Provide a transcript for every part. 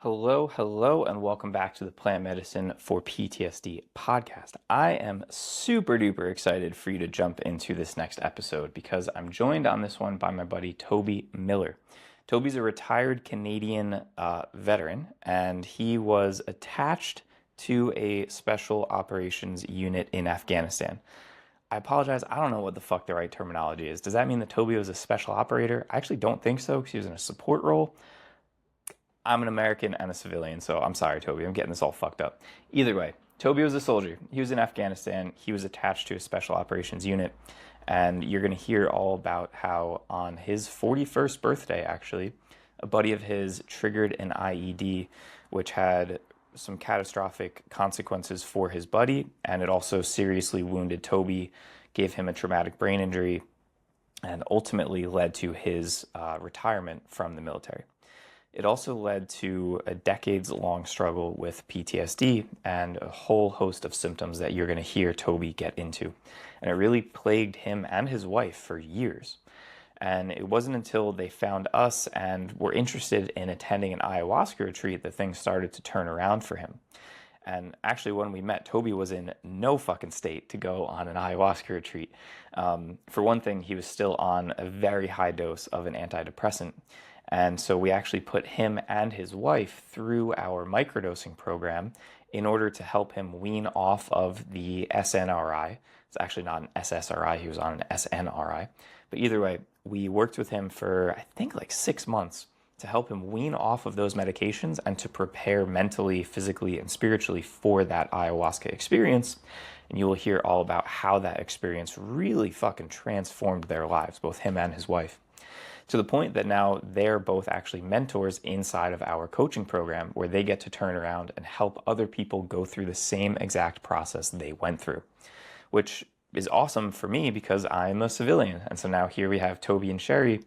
Hello, and welcome back to the Plant Medicine for PTSD podcast. I am super duper excited for you to jump into this next episode because I'm joined on this one by my buddy Toby Miller. Toby's a retired Canadian veteran, and he was attached to a special operations unit in Afghanistan. I apologize, I don't know what the fuck the right terminology is. Does that mean that Toby was a special operator? I actually don't think so because he was in a support role. I'm an American and a civilian, so I'm sorry, Toby. I'm getting this all fucked up. Either way, Toby was a soldier. He was in Afghanistan. He was attached to a special operations unit. And you're going to hear all about how on his 41st birthday, actually, a buddy of his triggered an IED, which had some catastrophic consequences for his buddy. And it also seriously wounded Toby, gave him a traumatic brain injury, and ultimately led to his retirement from the military. It also led to a decades-long struggle with PTSD and a whole host of symptoms that you're going to hear Toby get into. And it really plagued him and his wife for years. And it wasn't until they found us and were interested in attending an ayahuasca retreat that things started to turn around for him. And actually, when we met, Toby was in no fucking state to go on an ayahuasca retreat. For one thing, he was still on a very high dose of an antidepressant. And so we actually put him and his wife through our microdosing program in order to help him wean off of the SNRI. It's actually not an SSRI, he was on an SNRI. But either way, we worked with him for, I think, like 6 months to help him wean off of those medications and to prepare mentally, physically, and spiritually for that ayahuasca experience. And you will hear all about how that experience really fucking transformed their lives, both him and his wife, to the point that now they're both actually mentors inside of our coaching program where they get to turn around and help other people go through the same exact process they went through, which is awesome for me because I'm a civilian. And so now here we have Toby and Sheri,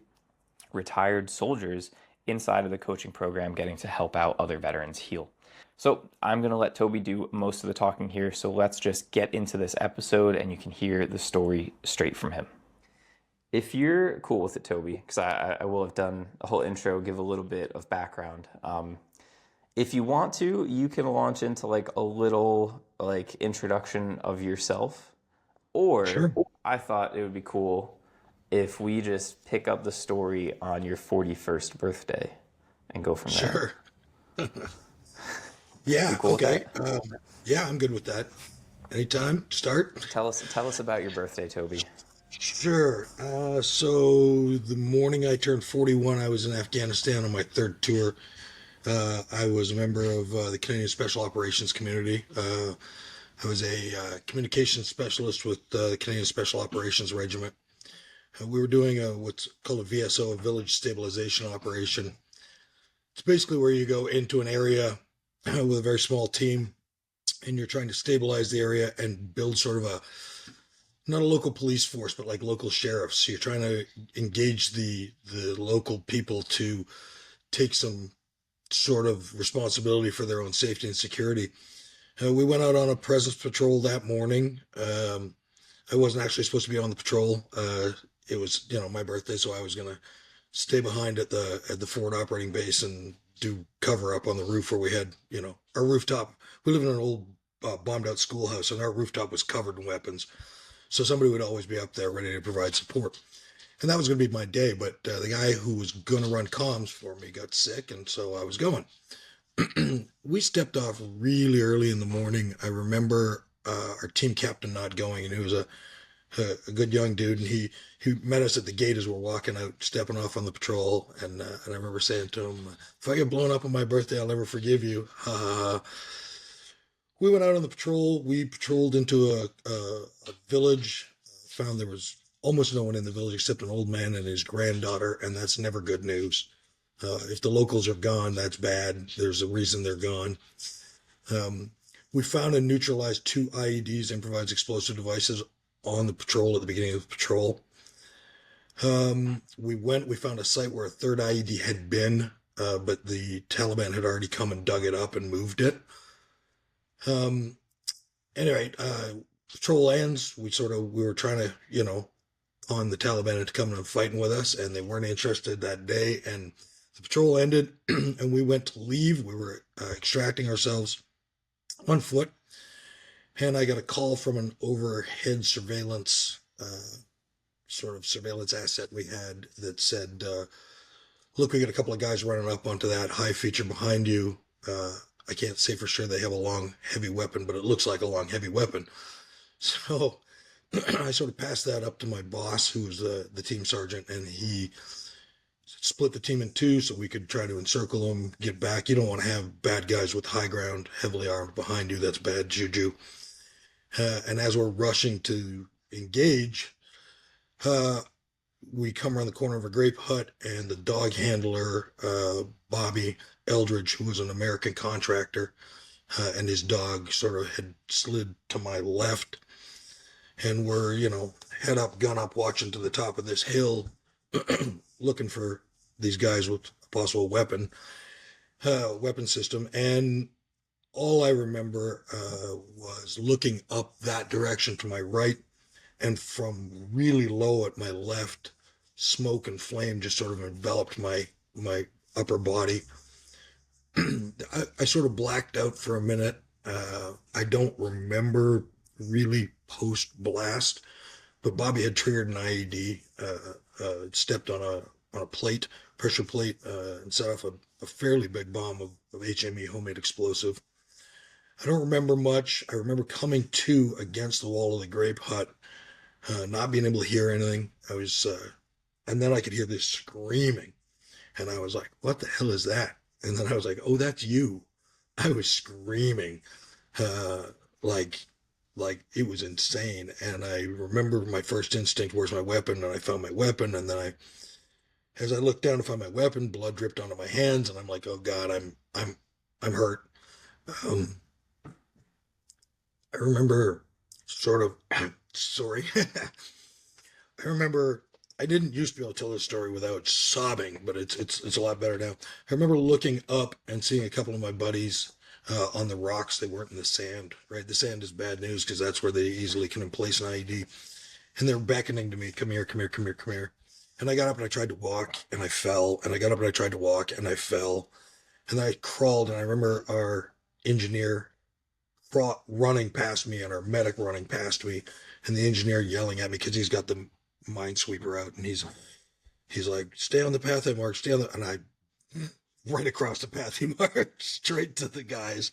retired soldiers inside of the coaching program, getting to help out other veterans heal. So I'm going to let Toby do most of the talking here. So let's just get into this episode and you can hear the story straight from him. If you're cool with it, Toby, because I will have done a whole intro, give a little bit of background. If you want to, you can launch into like a little like introduction of yourself. Or Sure. I thought it would be cool if we just pick up the story on your 41st birthday and go from there. Sure. You Yeah. cool with Okay. that? Yeah, I'm good with that. Anytime. Start. Tell us about your birthday, Toby. Sure. So the morning I turned 41, I was in Afghanistan on my third tour. I was a member of the Canadian Special Operations community. I was a communications specialist with the Canadian Special Operations Regiment. We were doing what's called a VSO, a Village Stabilization Operation. It's basically where you go into an area with a very small team and you're trying to stabilize the area and build sort of a not a local police force, but like local sheriffs. So you're trying to engage the local people to take some sort of responsibility for their own safety and security. We went out on a presence patrol that morning. I wasn't actually supposed to be on the patrol. It was, my birthday, so I was gonna stay behind at the forward operating base and do cover up on the roof where we had, our rooftop. We live in an old bombed out schoolhouse, and our rooftop was covered in weapons. So somebody would always be up there ready to provide support. And that was going to be my day. But the guy who was going to run comms for me got sick, and so I was going. We stepped off really early in the morning. I remember our team captain not going, and he was a good young dude, and he met us at the gate as we're walking out, stepping off on the patrol. And I remember saying to him, "If I get blown up on my birthday, I'll never forgive you." We went out on the patrol. We patrolled into a village, found there was almost no one in the village except an old man and his granddaughter, and that's never good news. If the locals are gone, that's bad. There's a reason they're gone. We found and neutralized 2 IEDs, improvised explosive devices, on the patrol at the beginning of the patrol. We found a site where a third IED had been, but the Taliban had already come and dug it up and moved it. Anyway, patrol ends. We were trying to, on the Taliban into coming and fighting with us, and they weren't interested that day. And The patrol ended and we went to leave. We were extracting ourselves on foot, and I got a call from an overhead surveillance sort of surveillance asset we had that said, "Look, we got a couple of guys running up onto that high feature behind you. I can't say for sure they have a long, heavy weapon, but it looks like a long, heavy weapon." So I sort of passed that up to my boss, who was the team sergeant, and he split the team in two so we could try to encircle them, get back. You don't want to have bad guys with high ground, heavily armed behind you. That's bad juju. And as we're rushing to engage, uh, we come around the corner of a grape hut, and the dog handler, Bobby Eldridge, who was an American contractor, and his dog sort of had slid to my left. And we're, head up, gun up, watching to the top of this hill, looking for these guys with a possible weapon system. And all I remember was looking up that direction to my right, and from really low at my left, smoke and flame just sort of enveloped my upper body. I sort of blacked out for a minute. I don't remember really post blast, but Bobby had triggered an IED, stepped on a plate, pressure plate, and set off a fairly big bomb of HME, homemade explosive. I don't remember much. I remember coming to against the wall of the grape hut, not being able to hear anything. And then I could hear this screaming, and I was like, "What the hell is that?" And then I was like, "Oh, that's you." I was screaming, uh, like, like it was insane. And I remember my first instinct, "Where's my weapon?" And I found my weapon, and then as I looked down to find my weapon, blood dripped onto my hands, and I'm like, "Oh God, I'm hurt." Um, I remember sort of, sorry. I remember I didn't used to be able to tell this story without sobbing, but it's a lot better now. I remember looking up and seeing a couple of my buddies on the rocks. They weren't in the sand, right? The sand is bad news because that's where they easily can place an IED. And they're beckoning to me, "Come here, come here, come here, come here." And I got up and I tried to walk and I fell. And I got up and I tried to walk and I fell. And then I crawled, and I remember our engineer running past me and our medic running past me, and the engineer yelling at me because he's got the minesweeper out, and he's like, "Stay on the path I marked, stay on the," and I right across the path he marked, straight to the guys.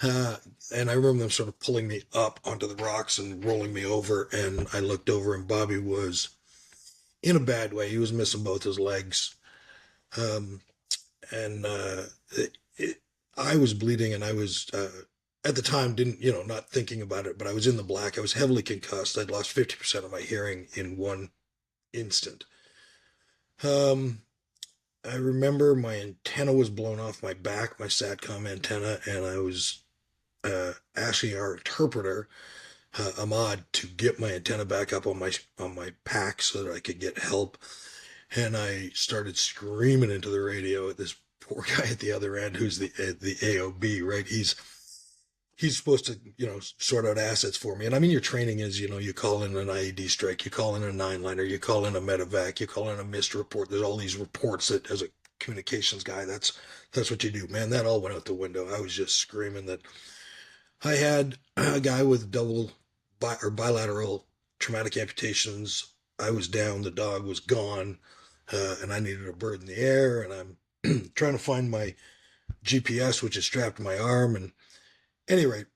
Uh, and I remember them sort of pulling me up onto the rocks and rolling me over, and I looked over, and Bobby was in a bad way. He was missing both his legs. Um, and I was bleeding, and I was at the time didn't not thinking about it, but I was in the black. I was heavily concussed. I'd lost 50% of my hearing in one instant. Um, I remember my antenna was blown off my back, my satcom antenna, and I was asking our interpreter, Ahmad, to get my antenna back up on my pack so that I could get help. And I started screaming into the radio at this poor guy at the other end, who's the AOB, right? He's supposed to, sort out assets for me. And I mean, your training is, you call in an IED strike, you call in a nine-liner, you call in a medevac, you call in a missed report. There's all these reports that, as a communications guy, that's what you do. Man, that all went out the window. I was just screaming that I had a guy with or bilateral traumatic amputations. I was down, the dog was gone, and I needed a bird in the air. And I'm trying to find my GPS, which is strapped to my arm. And anyway,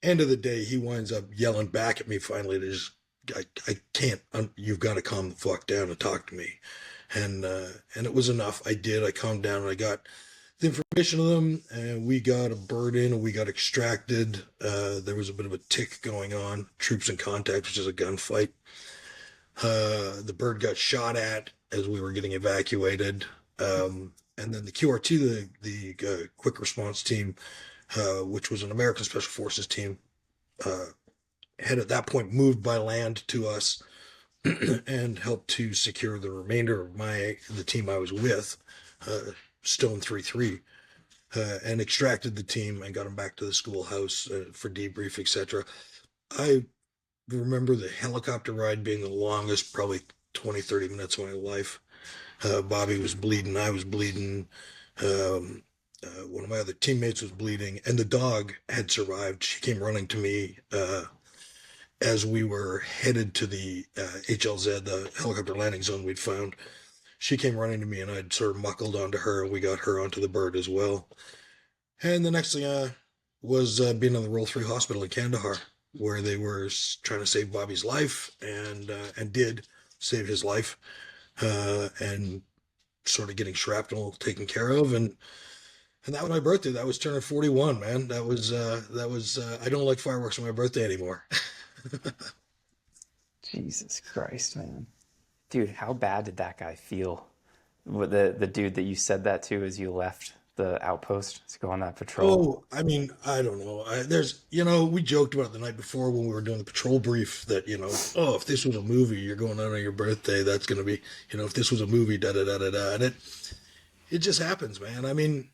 end of the day, he winds up yelling back at me finally. I can't, you've got to calm the fuck down and talk to me. And it was enough. I did. I calmed down, and I got the information of them, and we got a bird in, and we got extracted. There was a bit of a tick going on, troops in contact, which is a gunfight. The bird got shot at as we were getting evacuated. And then the QRT, the quick response team, which was an American Special Forces team, had at that point moved by land to us and helped to secure the remainder of the team I was with, Stone 3-3, and extracted the team and got them back to the schoolhouse for debrief, etc. I remember the helicopter ride being the longest, probably 20, 30 minutes of my life. Bobby was bleeding. I was bleeding. Um, one of my other teammates was bleeding, and the dog had survived. She came running to me as we were headed to the HLZ, the helicopter landing zone we'd found. She came running to me, and I'd sort of muckled onto her, and we got her onto the bird as well. And the next thing was being on the Roll 3 hospital in Kandahar, where they were trying to save Bobby's life, and did save his life, and sort of getting shrapnel taken care of, and that was my birthday. That was turning 41, man. That was I don't like fireworks on my birthday anymore. Jesus Christ, man. Dude, how bad did that guy feel? The dude that you said that to as you left the outpost to go on that patrol? Oh, I mean, I don't know. We joked about it the night before when we were doing the patrol brief that, oh, if this was a movie, you're going out on your birthday, that's going to be, if this was a movie, da da da da da. And it just happens, man. I mean,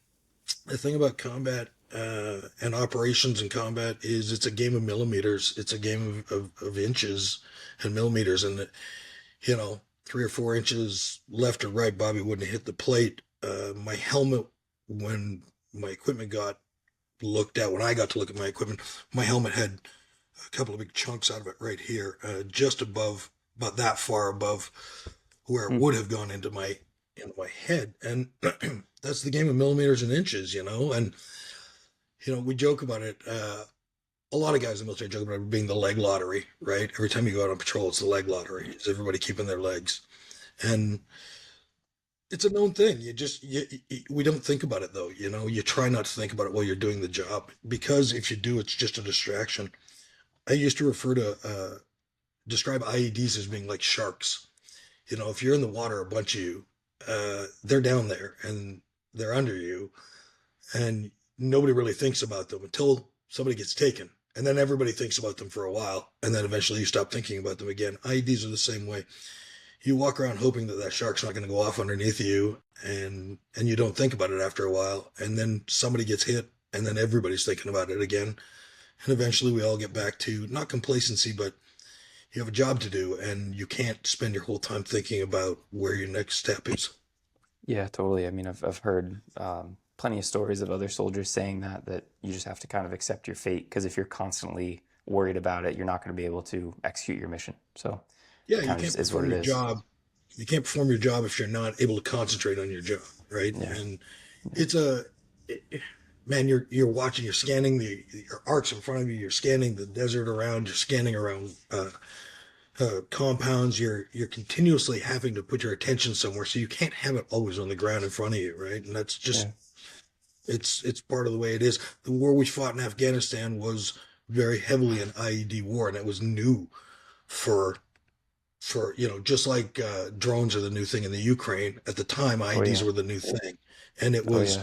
the thing about combat and operations in combat is it's a game of millimeters. It's a game of inches and millimeters. And, 3 or 4 inches left or right, Bobby wouldn't have hit the plate. My helmet, when my equipment got looked at, when I got to look at my equipment, my helmet had a couple of big chunks out of it right here, just above, about that far above where it would have gone into my head. And that's the game of millimeters and inches, and we joke about it. A lot of guys in the military joke about it being the leg lottery, right? Every time you go out on patrol, it's the leg lottery. Is everybody keeping their legs? And it's a known thing. We don't think about it though. You try not to think about it while you're doing the job, because if you do, it's just a distraction. I used to describe IEDs as being like sharks. If you're in the water, a bunch of you, they're down there and they're under you, and nobody really thinks about them until somebody gets taken. And then everybody thinks about them for a while, and then eventually you stop thinking about them again. IEDs are the same way. You walk around hoping that shark's not going to go off underneath you, and you don't think about it after a while, and then somebody gets hit, and then everybody's thinking about it again. And eventually we all get back to not complacency, but you have a job to do, and you can't spend your whole time thinking about where your next step is. Yeah, totally. I mean, I've heard plenty of stories of other soldiers saying that you just have to kind of accept your fate, because if you're constantly worried about it, you're not going to be able to execute your mission. So Yeah, it you kind of can't just is what perform it your is. job. You can't perform your job if you're not able to concentrate on your job, right? Yeah. And it's a man. You're watching. You're scanning your arcs in front of you. You're scanning the desert around. You're scanning around compounds. You're continuously having to put your attention somewhere, so you can't have it always on the ground in front of you, right? And that's just Yeah. it's part of the way it is. The war we fought in Afghanistan was very heavily an IED war, and it was new for just like drones are the new thing in the Ukraine. At the time, Oh IEDs yeah. were the new thing, and it Oh was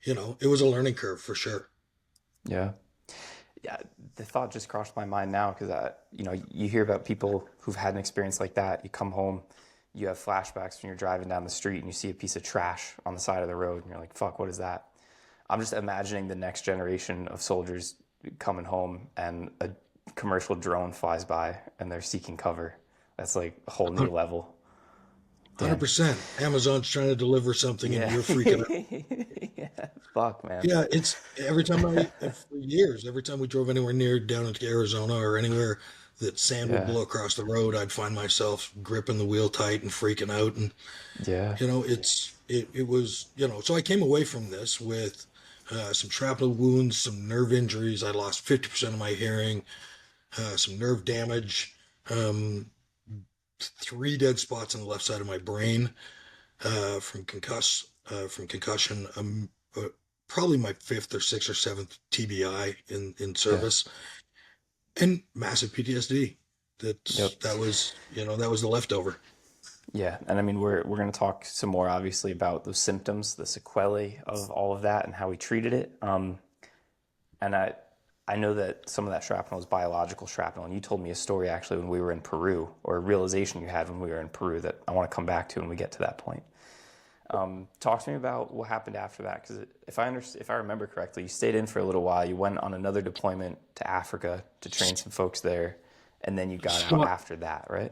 yeah. it was a learning curve for sure. Yeah. Yeah, the thought just crossed my mind now because you hear about people who've had an experience like that. You come home, you have flashbacks when you're driving down the street and you see a piece of trash on the side of the road, and you're like, "Fuck, what is that?" I'm just imagining the next generation of soldiers coming home and a commercial drone flies by and they're seeking cover. That's like a whole new level. Damn. 100%. Amazon's trying to deliver something, and Yeah. you're freaking out. Yeah. Fuck, man. Yeah, it's every time for years, every time we drove anywhere near down into Arizona or anywhere that sand would Yeah. blow across the road, I'd find myself gripping the wheel tight and freaking out. And Yeah. it was, so I came away from this with some shrapnel wounds, some nerve injuries. I lost 50% of my hearing, some nerve damage, um, 3 dead spots on the left side of my brain from concussion. Probably my fifth or sixth or seventh TBI in Yeah. service, and massive PTSD. Yep. That was the leftover. Yeah, and I mean we're going to talk some more obviously about those symptoms, the sequelae of all of that, and how we treated it. And I know that some of that shrapnel is biological shrapnel, and you told me a story actually when we were in Peru, or a realization you had when we were in Peru that I want to come back to when we get to that point. Talk to me about what happened after that, because if I remember correctly, you stayed in for a little while. You went on another deployment to Africa to train some folks there, and then you got out So after that, right?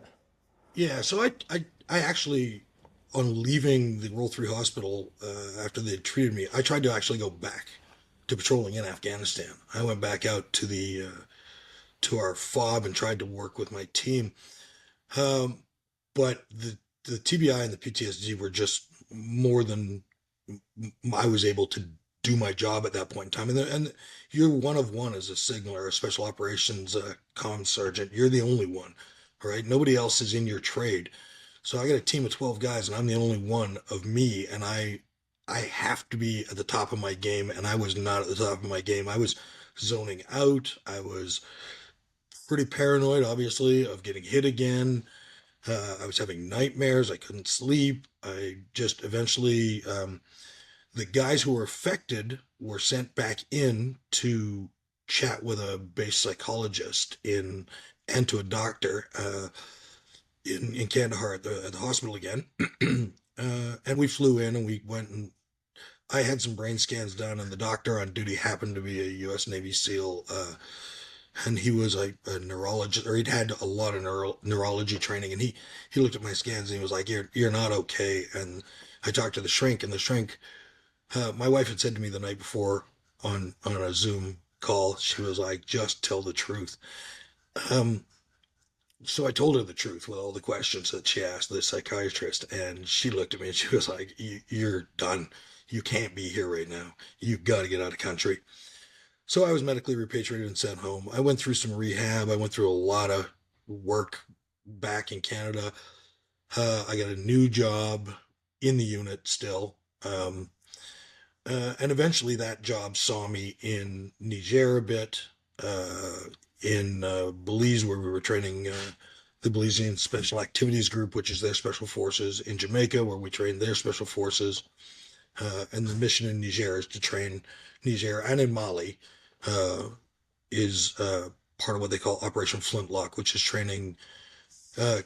yeah, so I actually on leaving the Roll 3 hospital after they treated me, I tried to actually go back to patrolling in Afghanistan. I went back out to our fob and tried to work with my team. Um, but the TBI and the PTSD were just more than I was able to do my job at that point in time. And you're one of one as a signaler, a special operations comm sergeant. You're the only one, all right? Nobody else is in your trade. So I got a team of 12 guys, and I'm the only one of me, and I have to be at the top of my game, and I was not at the top of my game. I was zoning out. I was pretty paranoid, obviously, of getting hit again. I was having nightmares. I couldn't sleep. I just eventually, the guys who were affected were sent back in to chat with a base psychologist in and to a doctor in Kandahar at the hospital again. And we flew in and we went and I had some brain scans done, and the doctor on duty happened to be a U.S. Navy SEAL, and he was a neurologist, or he'd had a lot of neurology training, and he looked at my scans and he was like, "You're not okay." And I talked to the shrink, and the shrink, my wife had said to me the night before on a Zoom call, she was like, "Just tell the truth." Um, so I told her the truth with all the questions that she asked the psychiatrist, and she looked at me and she was like, "You're done. You can't be here right now. You've got to get out of country." So I was medically repatriated and sent home. I went through some rehab. I went through a lot of work back in Canada. I got a new job in the unit still. And eventually that job saw me in Niger a bit, uh, in Belize, where we were training the Belizean Special Activities Group, which is their special forces, in Jamaica, where we trained their special forces. And the mission in Niger is to train Niger, and in Mali is part of what they call Operation Flintlock, which is training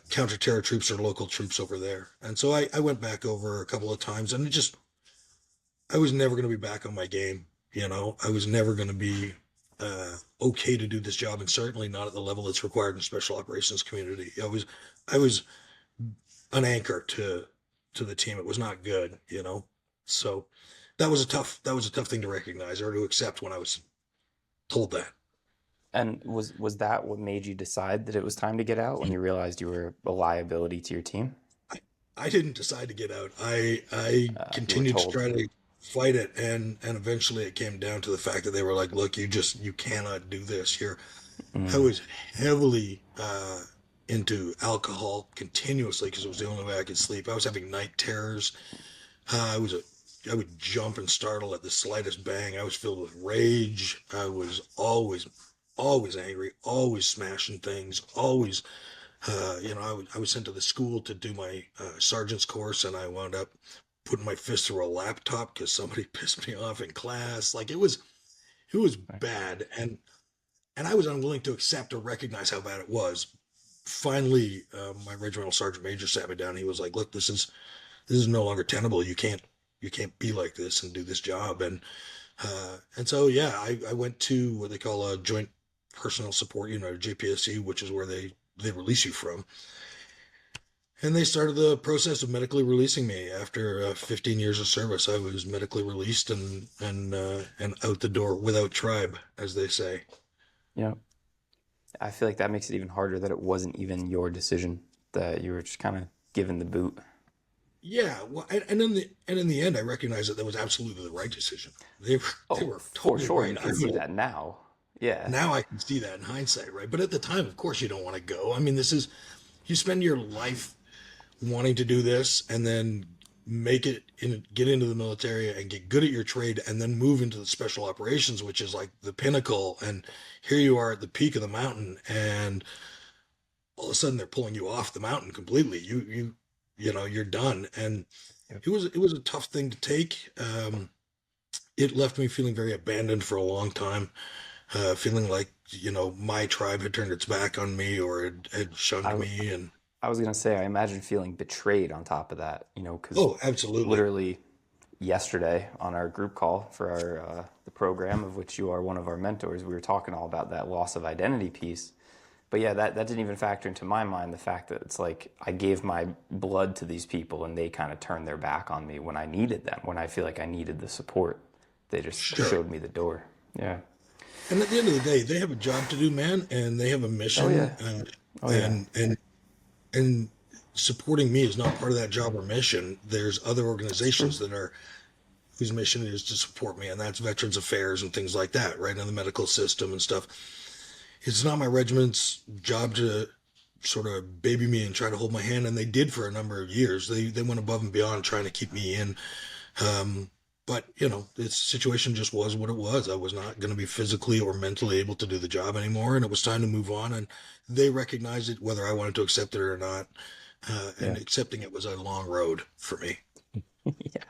counter-terror troops or local troops over there. And so I went back over a couple of times, and I was never going to be back on my game. You know, I was never going to be okay to do this job, and certainly not at the level that's required in special operations community. I was an anchor to the team. It was not good, you know. So that was a tough thing to recognize or to accept when I was told that. And was that what made you decide that it was time to get out when you realized you were a liability to your team? I, I didn't decide to get out. I You were continued to told. try to fight it, and eventually it came down to the fact that they were like, "Look, you cannot do this here." I Mm, was heavily into alcohol continuously because it was the only way I could sleep. I was having night terrors. I was a I would jump and startle at the slightest bang. I was filled with rage. I was always angry, always smashing things, always I was sent to the school to do my sergeant's course, and I wound up putting my fist through a laptop because somebody pissed me off in class. Like it was right. bad, and I was unwilling to accept or recognize how bad it was. Finally, my regimental sergeant major sat me down. He was like, "Look, this is no longer tenable. You can't be like this and do this job." And so yeah, I went to what they call a joint personnel support unit, or JPSC, which is where they release you from. And they started the process of medically releasing me after 15 years of service. I was medically released and out the door without tribe, as they say. Yeah. I feel like that makes it even harder that it wasn't even your decision, that you were just kind of given the boot. Yeah, well, and in the end, I recognized that that was absolutely the right decision. They Oh, were for totally sure. right. You can see that now. Yeah. Now I can see that in hindsight, right? But at the time, of course, you don't want to go. I mean, this is you spend your life wanting to do this, and then get into the military and get good at your trade, and then move into the special operations, which is like the pinnacle. And here you are at the peak of the mountain, and all of a sudden they're pulling you off the mountain completely. You're done. And Yep. it was a tough thing to take. It left me feeling very abandoned for a long time, feeling like my tribe had turned its back on me or had shunned I, me. And I was going to say, I imagine feeling betrayed on top of that, because oh, absolutely. literally yesterday on our group call for the program, of which you are one of our mentors, we were talking all about that loss of identity piece. But yeah, that didn't even factor into my mind the fact that it's like I gave my blood to these people and they kind of turned their back on me when I needed them, when I feel like I needed the support. They just Sure. showed me the door. Yeah. And at the end of the day, they have a job to do, man, and they have a Oh mission, yeah. Oh yeah. and supporting me is not part of that job or mission. There's other That's true. organizations that are whose mission is to support me, and that's Veterans Affairs and things like that, right? In the medical system and stuff. It's not my regiment's job to sort of baby me and try to hold my hand, and they did for a number of years. They went above and beyond trying to keep me in. Um, but the situation just was what it was. I was not going to be physically or mentally able to do the job anymore, and it was time to move on. And they recognized it, whether I wanted to accept it or not. And Yeah. accepting it was a long road for me. Yeah.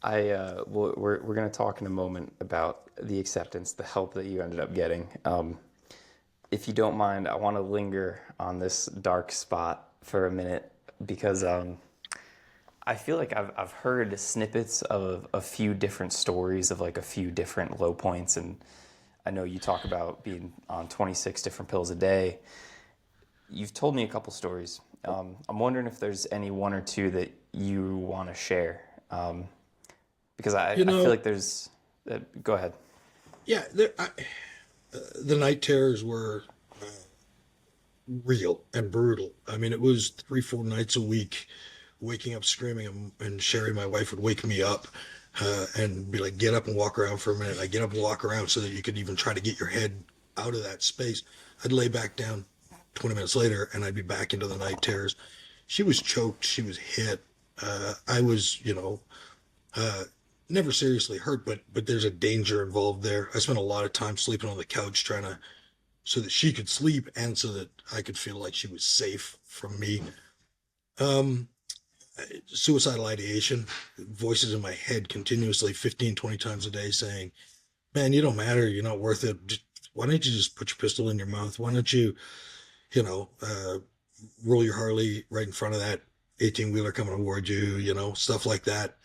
We're gonna talk in a moment about the acceptance, the help that you ended up getting. If you don't mind, I want to linger on this dark spot for a minute because I feel like I've heard snippets of a few different stories of like a few different low points, and I know you talk about being on 26 different pills a day. You've told me a couple stories. I'm wondering if there's any one or two that you want to share, because You I feel know, like there's. Go ahead. yeah, the night terrors were real and brutal. I mean, it was 3, 4 nights a week, waking up screaming, and Sheri, my wife, would wake me up and be like, "Get up and walk around for a minute." I get up and walk around so that you could even try to get your head out of that space. I'd lay back down 20 minutes later, and I'd be back into the night terrors. She was choked. She was hit. I was, uh, never seriously hurt, but there's a danger involved there. I spent a lot of time sleeping on the couch trying to so that she could sleep and so that I could feel like she was safe from me. Um, Suicidal ideation, voices in my head continuously 15, 20 times a day saying, "Man, you don't matter. You're not worth it. Why don't you just put your pistol in your mouth? Why don't you, you know, uh, roll your Harley right in front of that 18 wheeler coming toward you, stuff like that."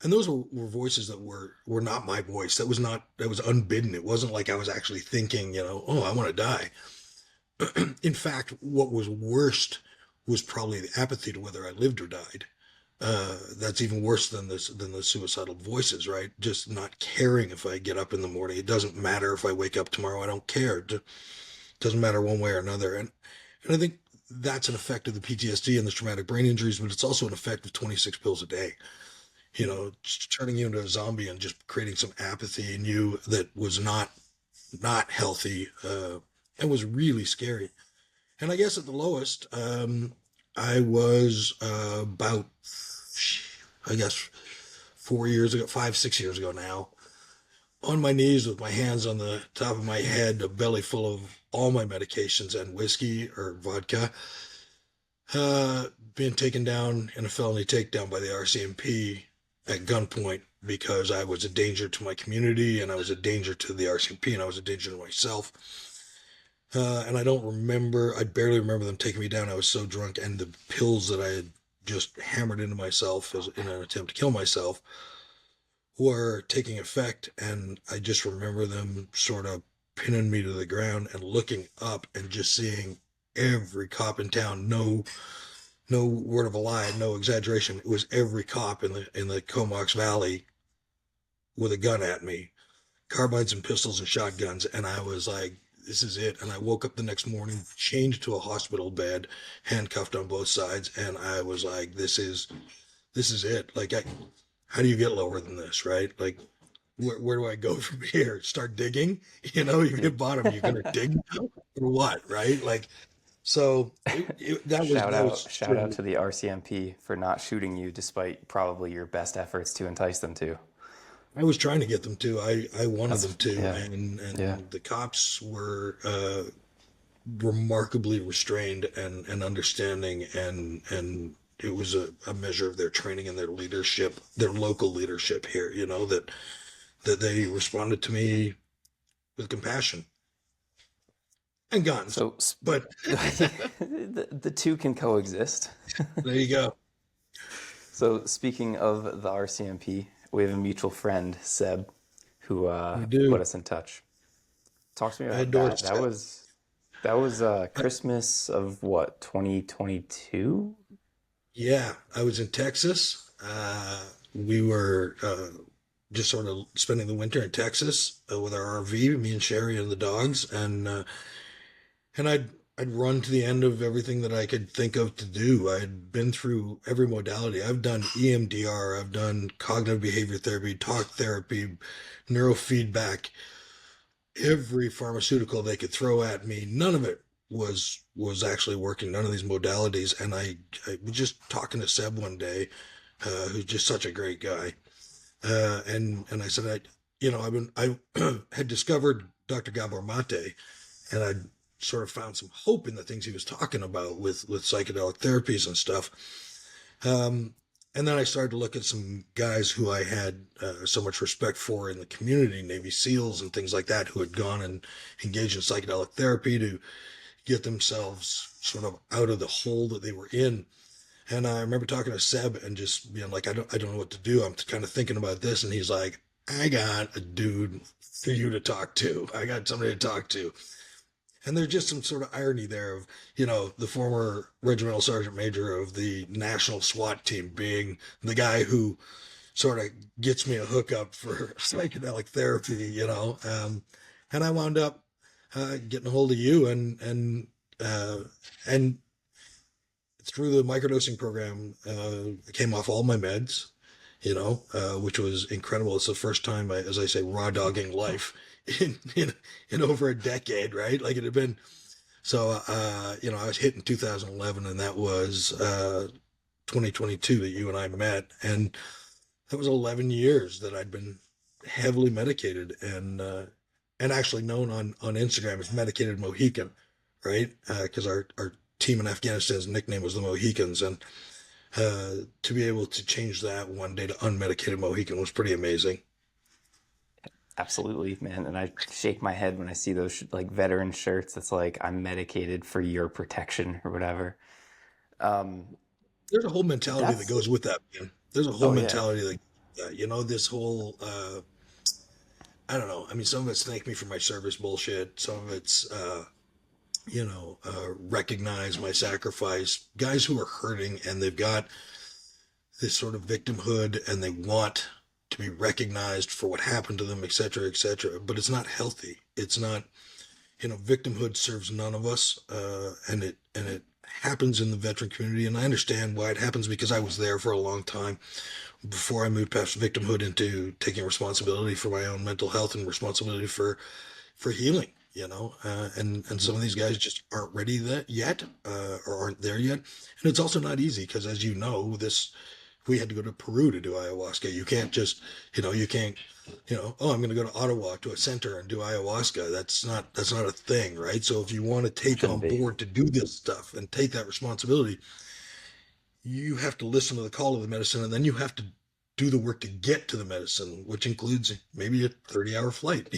And those were voices that were not my voice. That was unbidden. It wasn't like I was actually thinking, "Oh, I want to die." In fact, what was worst was probably the apathy to whether I lived or died. That's even worse than the suicidal voices, right? Just not caring if I get up in the morning. It doesn't matter if I wake up tomorrow. I don't care. It doesn't matter one way or another. And I think that's an effect of the PTSD and the traumatic brain injuries, but it's also an effect of 26 pills a day. Turning you into a zombie and just creating some apathy in you that was not healthy, and was really scary. And I guess at the lowest, I was about, I guess, 4 years ago, 5, 6 years ago now, on my knees with my hands on the top of my head, a belly full of all my medications and whiskey or vodka, being taken down in a felony takedown by the RCMP at gunpoint because I was a danger to my community and I was a danger to the RCMP and I was a danger to myself. And I barely remember them taking me down. I was so drunk, and the pills that I had just hammered into myself in an attempt to kill myself were taking effect. And I just remember them sort of pinning me to the ground and looking up and just seeing every cop in town. No word of a lie, no exaggeration. It was every cop in the Comox Valley with a gun at me, carbines and pistols and shotguns, and I was like, "This is it." And I woke up the next morning, chained to a hospital bed, handcuffed on both sides, and I was like, "This is it." Like, how do you get lower than this, right? Like, where do I go from here? Start digging? You Yeah. hit bottom, you're gonna dig or what, right? Like, so that was Shout out to the RCMP for not shooting you despite probably your best efforts to entice them to. I was trying to get them to. I wanted them That's to, yeah. and Yeah. the cops were remarkably restrained and understanding, and it was a measure of their training and their leadership, their local leadership here. That they responded to me with compassion and guns. So But the two can coexist. there you go. So speaking of the RCMP, we have a mutual friend, Seb, who We put do. us in touch. Talk to me I about adore that. That Seb. was That was Christmas of what, 2022? Yeah, I was in Texas. We were just sort of spending the winter in Texas with our RV, me and Sheri and the dogs, and I'd run to the end of everything that I could think of to do. I'd been through every modality. I've done EMDR, I've done cognitive behavior therapy, talk therapy, neurofeedback, every pharmaceutical they could throw at me. None of it was actually working. None of these modalities. And I was just talking to Seb one day, who's just such a great guy. And I said, I had discovered Dr. Gabor Mate, and I sort of found some hope in the things he was talking about with psychedelic therapies and stuff. Um, and then I started to look at some guys who I had so much respect for in the community, Navy SEALs and things like that, who had gone and engaged in psychedelic therapy to get themselves sort of out of the hole that they were in. And I remember talking to Seb and just being like, I don't know what to do. I'm kind of thinking about this. And he's like, I got a dude for you to talk to. I got somebody to talk to. And there's just some sort of irony there of, the former regimental sergeant major of the national SWAT team being the guy who sort of gets me a hookup for psychedelic therapy. And I wound up getting a hold of you uh, and through the microdosing program, I came off all my meds, which was incredible. It's the first time, as I say, raw dogging life in over a decade, right? Like it had been. So, I was hit in 2011, and that was 2022 that you and I met, and that was 11 years that I'd been heavily medicated and actually known on Instagram as Medicated Mohican, right? Because our team in Afghanistan's nickname was the Mohicans, and to be able to change that one day to unmedicated Mohican was pretty amazing. Absolutely, man. And I shake my head when I see those like veteran shirts. It's like I'm medicated for your protection or whatever. Um, There's a whole mentality that that's goes with that, man. There's a whole oh yeah, mentality that, this whole, I don't know. I mean, some of it's thank me for my service bullshit. Some of it's, recognize my sacrifice. Guys who are hurting and they've got this sort of victimhood and they want to be recognized for what happened to them, et cetera, et cetera. But it's not healthy. It's not, victimhood serves none of us, and it happens in the veteran community. And I understand why it happens because I was there for a long time before I moved past victimhood into taking responsibility for my own mental health and responsibility for healing. And some of these guys just aren't ready that yet, or aren't there yet. And it's also not easy because, as you know, this we had to go to Peru to do ayahuasca. You can't just, you can't, oh, I'm going to go to Ottawa to a center and do ayahuasca. That's not a thing, right? So if you want to take shouldn't on be. board to do this stuff and take that responsibility, you have to listen to the call of the medicine, and then you have to do the work to get to the medicine, which includes maybe a 30-hour flight.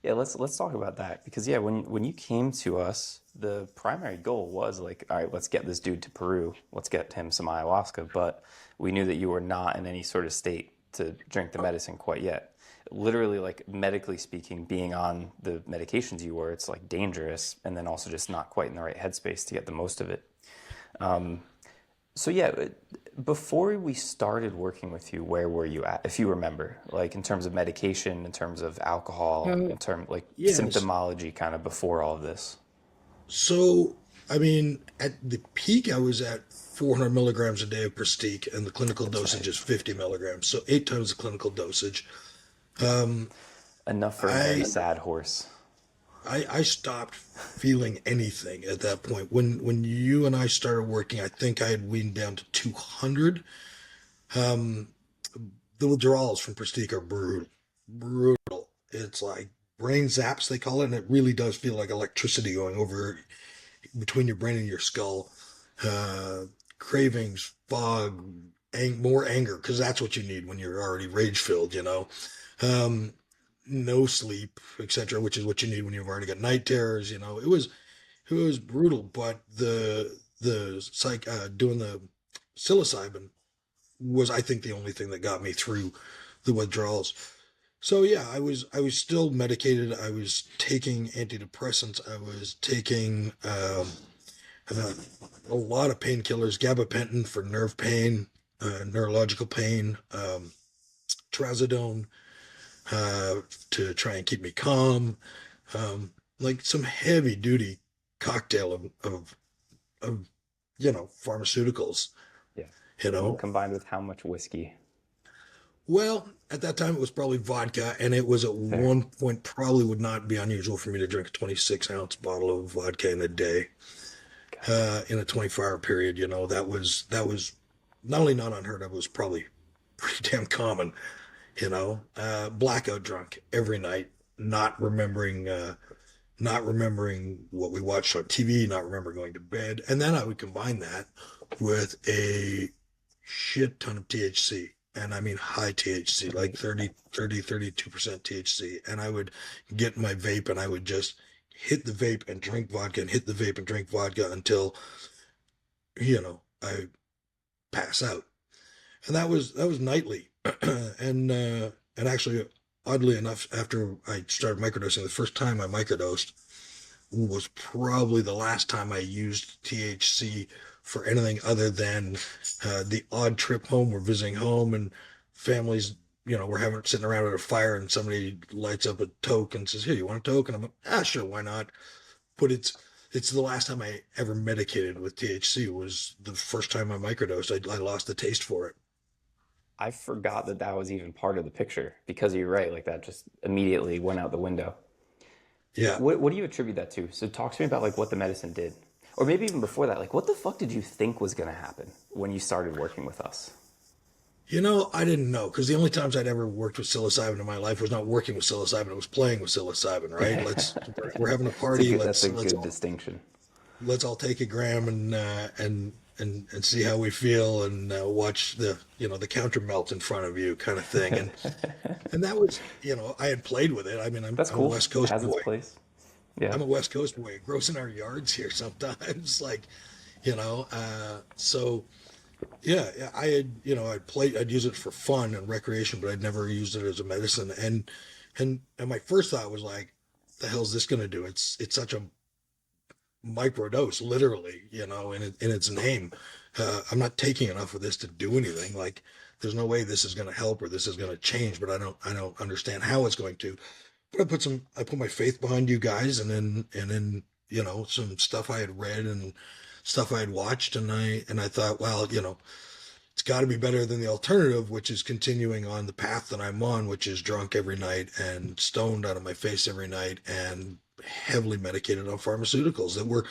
Yeah, let's talk about that because yeah, when you came to us, the primary goal was like, all right, let's get this dude to Peru, let's get him some ayahuasca, but we knew that you were not in any sort of state to drink the medicine quite yet. Literally, like medically speaking, being on the medications you were, it's like dangerous, and then also just not quite in the right headspace to get the most of it. So yeah, before we started working with you, where were you at, if you remember, like in terms of medication, in terms of alcohol, Uh, in terms like yes. symptomology, kind of before all of this? So, I mean, at the peak, I was at 400 milligrams a day of Prestique, and the clinical That's dosage right. is 50 milligrams, so 8 times the clinical dosage. Um, Enough for a very I, sad horse. I stopped feeling anything at that point. When you and I started working, I think I had weaned down to 200. Um, the withdrawals from Prestique are brutal, brutal. It's like brain zaps, they call it, and it really does feel like electricity going over between your brain and your skull. uh, Cravings, fog, more anger, because that's what you need when you're already rage filled. Um, no sleep, etc., which is what you need when you've already got night terrors. It was brutal, but the psych doing the psilocybin was, I think, the only thing that got me through the withdrawals. So yeah, I was still medicated. I was taking antidepressants. I was taking uh, a lot of painkillers, gabapentin for nerve pain, neurological pain, trazodone to try and keep me calm, like some heavy duty cocktail of pharmaceuticals. Yeah. You know, Combined with how much whiskey? well, at that time it was probably vodka, and it was at Fair. one point probably would not be unusual for me to drink a 26-ounce bottle of vodka in a day, Gotcha. in a 24-hour period. That was not only not unheard of, it was probably pretty damn common. Blackout drunk every night, not remembering what we watched on TV, not remembering going to bed. And then I would combine that with a shit ton of THC. And I mean high THC, like 32% THC. And I would get my vape and I would just hit the vape and drink vodka and hit the vape and drink vodka until, I pass out. And that was nightly. And actually, oddly enough, after I started microdosing, the first time I microdosed was probably the last time I used THC for anything other than the odd trip home. We're visiting home and families, we're sitting around at a fire and somebody lights up a toke and says, "Here, you want a toke?" And I'm like, sure, why not? But it's the last time I ever medicated with THC was the first time I microdosed. I lost the taste for it. I forgot that that was even part of the picture because you're right. Like that just immediately went out the window. Yeah. What do you attribute that to? So talk to me about like what the medicine did, or maybe even before that. Like what the fuck did you think was going to happen when you started working with us? I didn't know because the only times I'd ever worked with psilocybin in my life was not working with psilocybin; it was playing with psilocybin. Right? We're having a It's a party. good. That's Let's a let's good all distinction. let's all take a gram and see how we feel and watch the counter melt in front of you, kind of thing. And that was, I had played with it. I mean, I'm, That's I'm a cool. West It Coast has its boy. place. Yeah. I'm a West Coast boy. It grows in our yards here sometimes, like, so yeah, yeah, I'd use it for fun and recreation, but I'd never used it as a medicine. And my first thought was like, the hell's this going to do? It's such a microdose, literally, in its name. I'm not taking enough of this to do anything. Like, there's no way this is going to help or this is going to change, but I don't understand how it's going to. But I put my faith behind you guys, and then some stuff I had read and stuff I had watched, and I thought, well, it's got to be better than the alternative, which is continuing on the path that I'm on, which is drunk every night and stoned out of my face every night and heavily medicated on pharmaceuticals that were,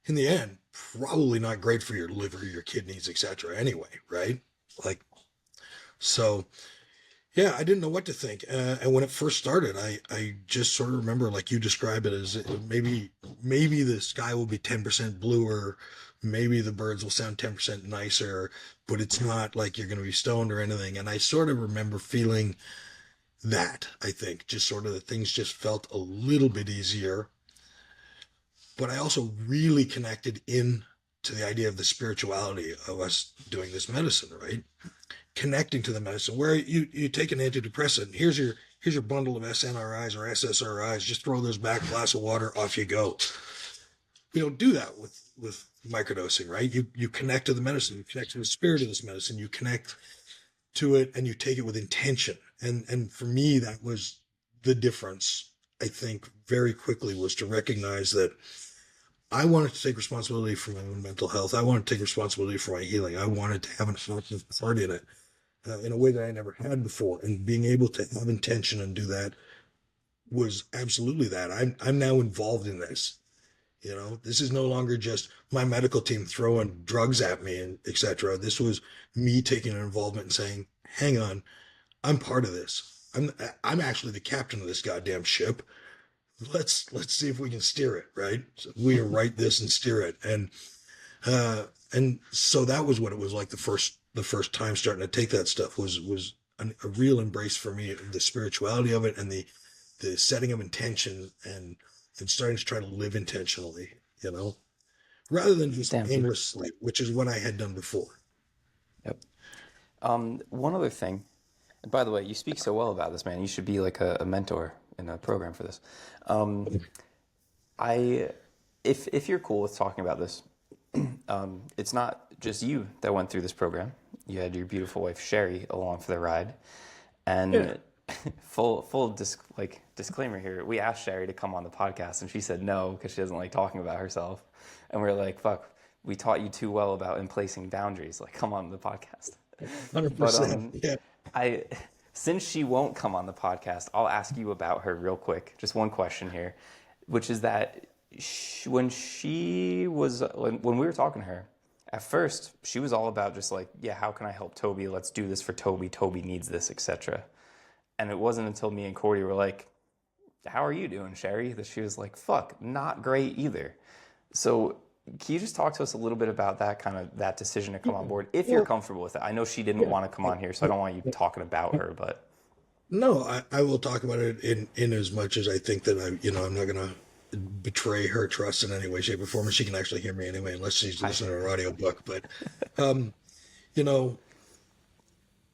in the end, probably not great for your liver, your kidneys, etc. Anyway, right? Like, so yeah, I didn't know what to think. And when it first started, I just sort of remember, like you describe it, as maybe the sky will be 10% bluer, maybe the birds will sound 10% nicer, but it's not like you're going to be stoned or anything. And I sort of remember feeling that, I think, just sort of the things just felt a little bit easier. But I also really connected in to the idea of the spirituality of us doing this medicine, right? Connecting to the medicine, where you take an antidepressant. Here's your bundle of SNRIs or SSRIs. Just throw those back, glass of water, off you go. We don't do that with microdosing, right? You connect to the medicine, you connect to the spirit of this medicine, you connect to it, and you take it with intention. And for me, that was the difference. I think very quickly was to recognize that I wanted to take responsibility for my own mental health. I wanted to take responsibility for my healing. I wanted to have an active part in it, in a way that I never had before. And being able to have intention and do that was absolutely that. I'm now involved in this. This is no longer just my medical team throwing drugs at me and etc. This was me taking an involvement and saying, "Hang on, I'm part of this. I'm actually the captain of this goddamn ship. Let's see if we can steer it, right? So we write this and steer it." And so that was what it was like the first time starting to take that stuff was a real embrace for me, the spirituality of it and the setting of intention, and starting to try to live intentionally, rather than just Damn, dude. aimlessly, which is what I had done before. Yep. One other thing. By the way, you speak so well about this, man. You should be like a mentor in a program for this. Um, I, if you're cool with talking about this, it's not just you that went through this program. You had your beautiful wife Sheri along for the ride, Yeah. and disclaimer here. We asked Sheri to come on the podcast, and she said no because she doesn't like talking about herself. And we are like, "Fuck, we taught you too well about in placing boundaries. Like, come on the podcast." But 100%. Yeah. I, since she won't come on the podcast, I'll ask you about her real quick. Just one question here, which is that when we were talking to her, at first she was all about just like, yeah, how can I help Toby? Let's do this for Toby. Toby needs this, etc. And it wasn't until me and Cordy were like, how are you doing, Sheri? That she was like, fuck, not great either. So can you just talk to us a little bit about that kind of that decision to come on board, if you're Well, comfortable with it? I know she didn't yeah. want to come on here, so I don't want you talking about her, but No, I will talk about it in as much as I think that I'm not gonna betray her trust in any way, shape, or form. And she can actually hear me anyway, unless she's I, listening to an audiobook. But you know,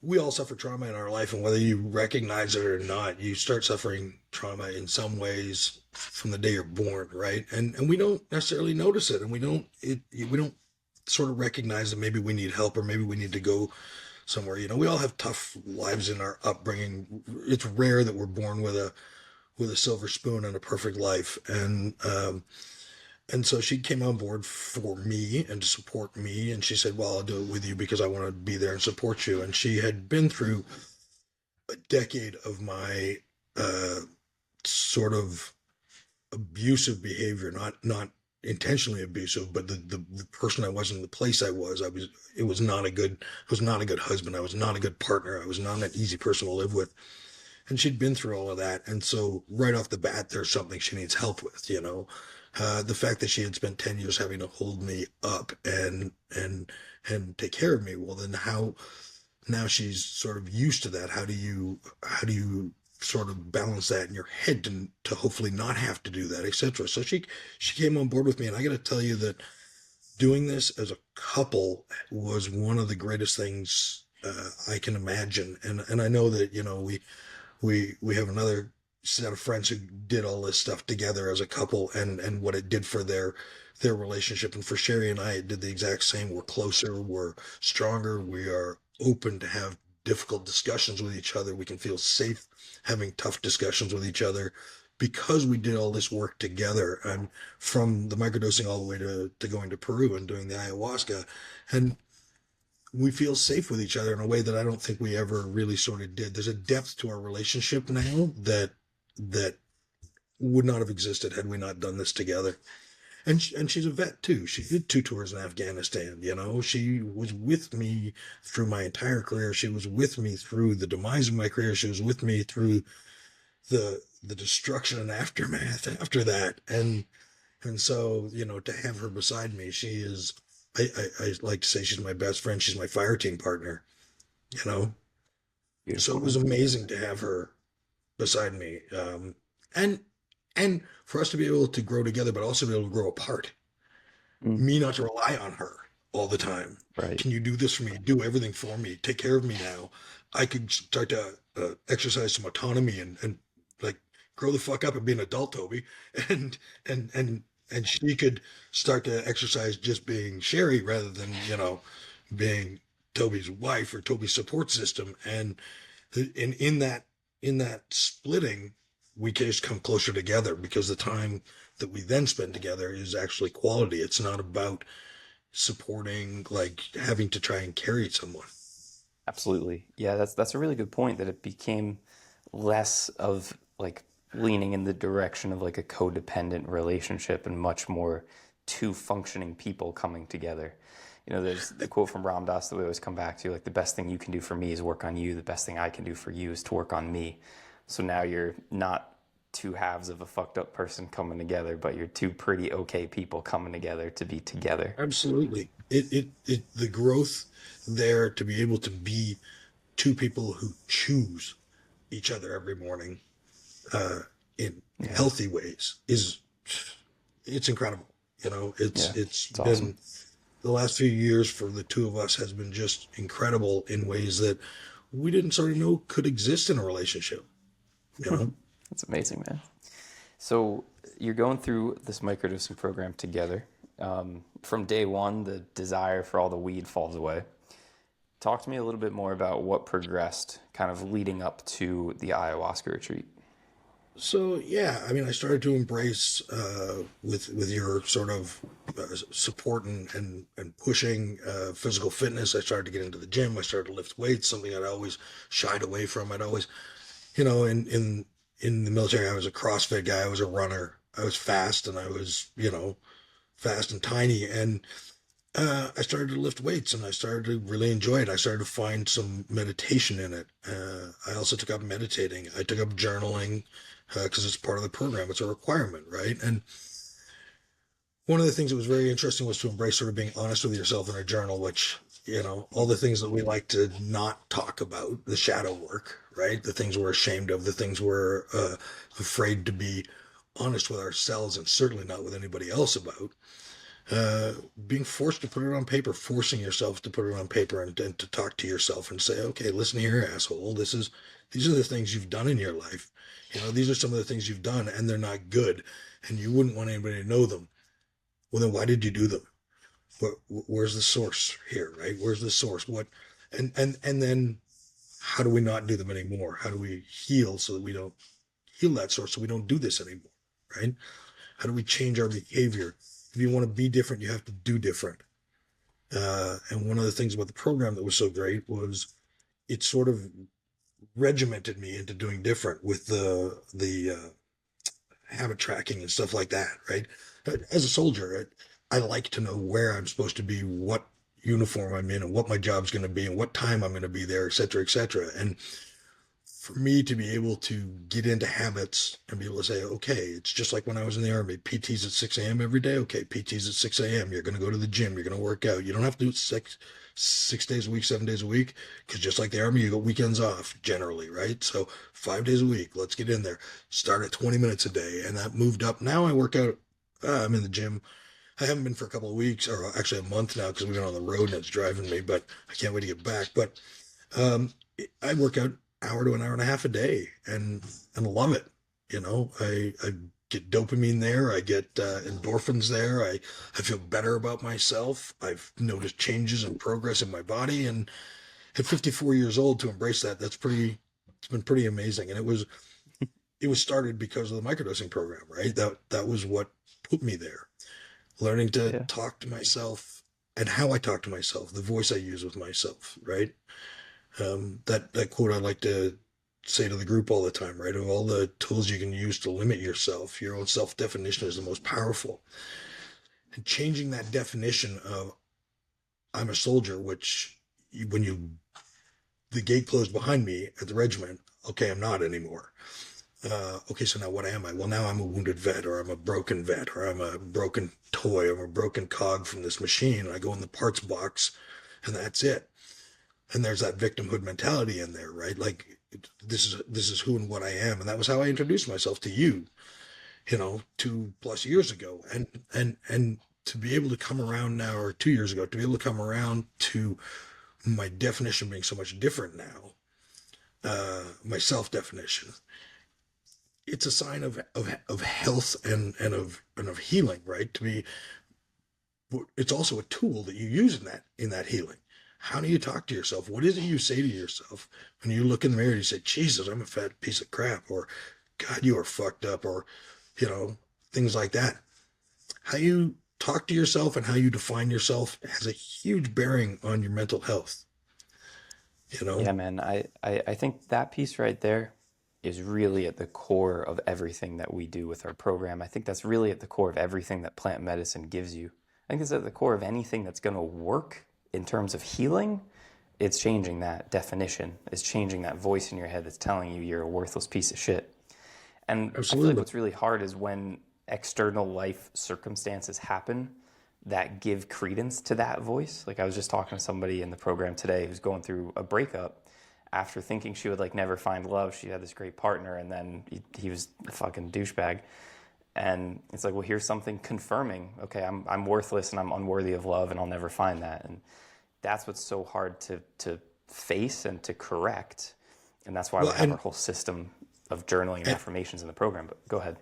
we all suffer trauma in our life, and whether you recognize it or not, you start suffering trauma in some ways from the day you're born, right? And we don't necessarily notice it, and we don't sort of recognize that maybe we need help or maybe we need to go somewhere. We all have tough lives in our upbringing. It's rare that we're born with a silver spoon and a perfect life, and so she came on board for me and to support me. And she said, well, I'll do it with you because I want to be there and support you. And she had been through a decade of my uh, sort of abusive behavior, not intentionally abusive, but the person I was in the place it was not a good, I was not a good husband. I was not a good partner. I was not an easy person to live with. And she'd been through all of that. And so right off the bat, there's something she needs help with. The fact that she had spent 10 years having to hold me up and take care of me. Well, then how now she's sort of used to that. How do you sort of balance that in your head to hopefully not have to do that, etc. So she came on board with me, and I got to tell you that doing this as a couple was one of the greatest things I can imagine. And I know that we have another set of friends who did all this stuff together as a couple, and what it did for their relationship. And for Sheri and I, it did the exact same. We're closer, we're stronger, we are open to have difficult discussions with each other. We can feel safe having tough discussions with each other because we did all this work together, and from the microdosing all the way to going to Peru and doing the ayahuasca. And we feel safe with each other in a way that I don't think we ever really sort of did. There's a depth to our relationship now that would not have existed had we not done this together. And she's a vet too. She did 2 tours in Afghanistan. She was with me through my entire career. She was with me through the demise of my career. She was with me through the destruction and aftermath after that. And so to have her beside me, she is. I like to say she's my best friend. She's my fire team partner. You know, so it beautiful. was amazing to have her beside me, and and for us to be able to grow together, but also be able to grow apart. Mm, Me not to rely on her all the time. right. Can you do this for me? Do everything for me. Take care of me now. I could start to exercise some autonomy and like grow the fuck up and be an adult, Toby. And and and and she could start to exercise just being Sheri rather than being Toby's wife or Toby's support system. And in that splitting, we can just come closer together because the time that we then spend together is actually quality. It's not about supporting, like having to try and carry someone. Absolutely. Yeah, that's a really good point that it became less of like leaning in the direction of like a codependent relationship and much more two functioning people coming together. There's the quote from Ram Dass that we always come back to, like the best thing you can do for me is work on you. The best thing I can do for you is to work on me. So now you're not two halves of a fucked up person coming together, but you're two pretty okay people coming together to be together. Absolutely. The growth there to be able to be two people who choose each other every morning in Yeah. healthy ways is it's incredible. Yeah. It's It's awesome. been the last few years for the two of us has been just incredible in ways that we didn't sort of know could exist in a relationship, you know? That's amazing, man. So you're going through this microdosing program together. From day one, the desire for all the weed falls away. Talk to me a little bit more about what progressed kind of leading up to the ayahuasca retreat. So yeah, I mean, I started to embrace with your sort of support and pushing physical fitness. I started to get into the gym. I started to lift weights, something I'd always shied away from. I'd always, in the military, I was a CrossFit guy. I was a runner. I was fast, and I was fast and tiny. And I started to lift weights, and I started to really enjoy it. I started to find some meditation in it. I also took up meditating. I took up journaling because it's part of the program. It's a requirement, right? And one of the things that was very interesting was to embrace sort of being honest with yourself in a journal, which, all the things that we like to not talk about, the shadow work, right? The things we're ashamed of, the things we're afraid to be honest with ourselves and certainly not with anybody else about. Being forced to put it on paper, forcing yourself to put it on paper and to talk to yourself and say, okay, listen here, asshole. These are the things you've done in your life. These are some of the things you've done and they're not good and you wouldn't want anybody to know them. Well, then why did you do them? Where's the source here, right? Where's the source? And then how do we not do them anymore? How do we heal so that we don't heal that source so we don't do this anymore, right? How do we change our behavior? If you want to be different, you have to do different. And one of the things about the program that was so great was it sort of regimented me into doing different with the habit tracking and stuff like that, right? As a soldier, I like to know where I'm supposed to be, what uniform I'm in, and what my job's going to be, and what time I'm going to be there, et cetera, et cetera. And for me to be able to get into habits and be able to say, okay, it's just like when I was in the Army, PT's at 6 a.m. every day. Okay, PT's at 6 a.m. You're going to go to the gym. You're going to work out. You don't have to do it six days a week, 7 days a week, because just like the Army, you got weekends off generally, right? So 5 days a week, let's get in there. Start at 20 minutes a day. And that moved up. Now I work out. I'm in the gym. I haven't been for a couple of weeks, or actually a month now, because we've been on the road and it's driving me, but I can't wait to get back. But I work out hour to an hour and a half a day and love it. I get dopamine there. I get endorphins there. I feel better about myself. I've noticed changes and progress in my body. And at 54 years old to embrace that, it's been pretty amazing. And it was started because of the microdosing program, right? That was what put me there. Learning to Yeah. talk to myself and how I talk to myself, the voice I use with myself, right? That quote I like to say to the group all the time, right? Of all the tools you can use to limit yourself, your own self-definition is the most powerful. And changing that definition of I'm a soldier, which when the gate closed behind me at the regiment, okay, I'm not anymore. Okay, so now what am I? Well, now I'm a wounded vet, or I'm a broken vet, or I'm a broken toy, or I'm a broken cog from this machine. And I go in the parts box and that's it. And there's that victimhood mentality in there, right? Like this is who and what I am. And that was how I introduced myself to you, 2+ years ago. And to be able to come around now, or 2 years ago, to be able to come around to my definition being so much different now, my self-definition, it's a sign of health and of healing, right? It's also a tool that you use in that healing. How do you talk to yourself? What is it you say to yourself when you look in the mirror and you say, Jesus, I'm a fat piece of crap, or God, you are fucked up, or things like that. How you talk to yourself and how you define yourself has a huge bearing on your mental health. Yeah, man. I think that piece right there is really at the core of everything that we do with our program. I think that's really at the core of everything that plant medicine gives you. I think it's at the core of anything that's going to work in terms of healing. It's changing that definition. It's changing that voice in your head that's telling you you're a worthless piece of shit. And I feel like Absolutely. what's really hard is when external life circumstances happen that give credence to that voice. Like I was just talking to somebody in the program today who's going through a breakup after thinking she would like never find love. She had this great partner and then he was a fucking douchebag. And it's like, well, here's something confirming, okay, I'm worthless and I'm unworthy of love and I'll never find that. And that's what's so hard to face and to correct. And that's why Well, we have our whole system of journaling and affirmations in the program. But go ahead.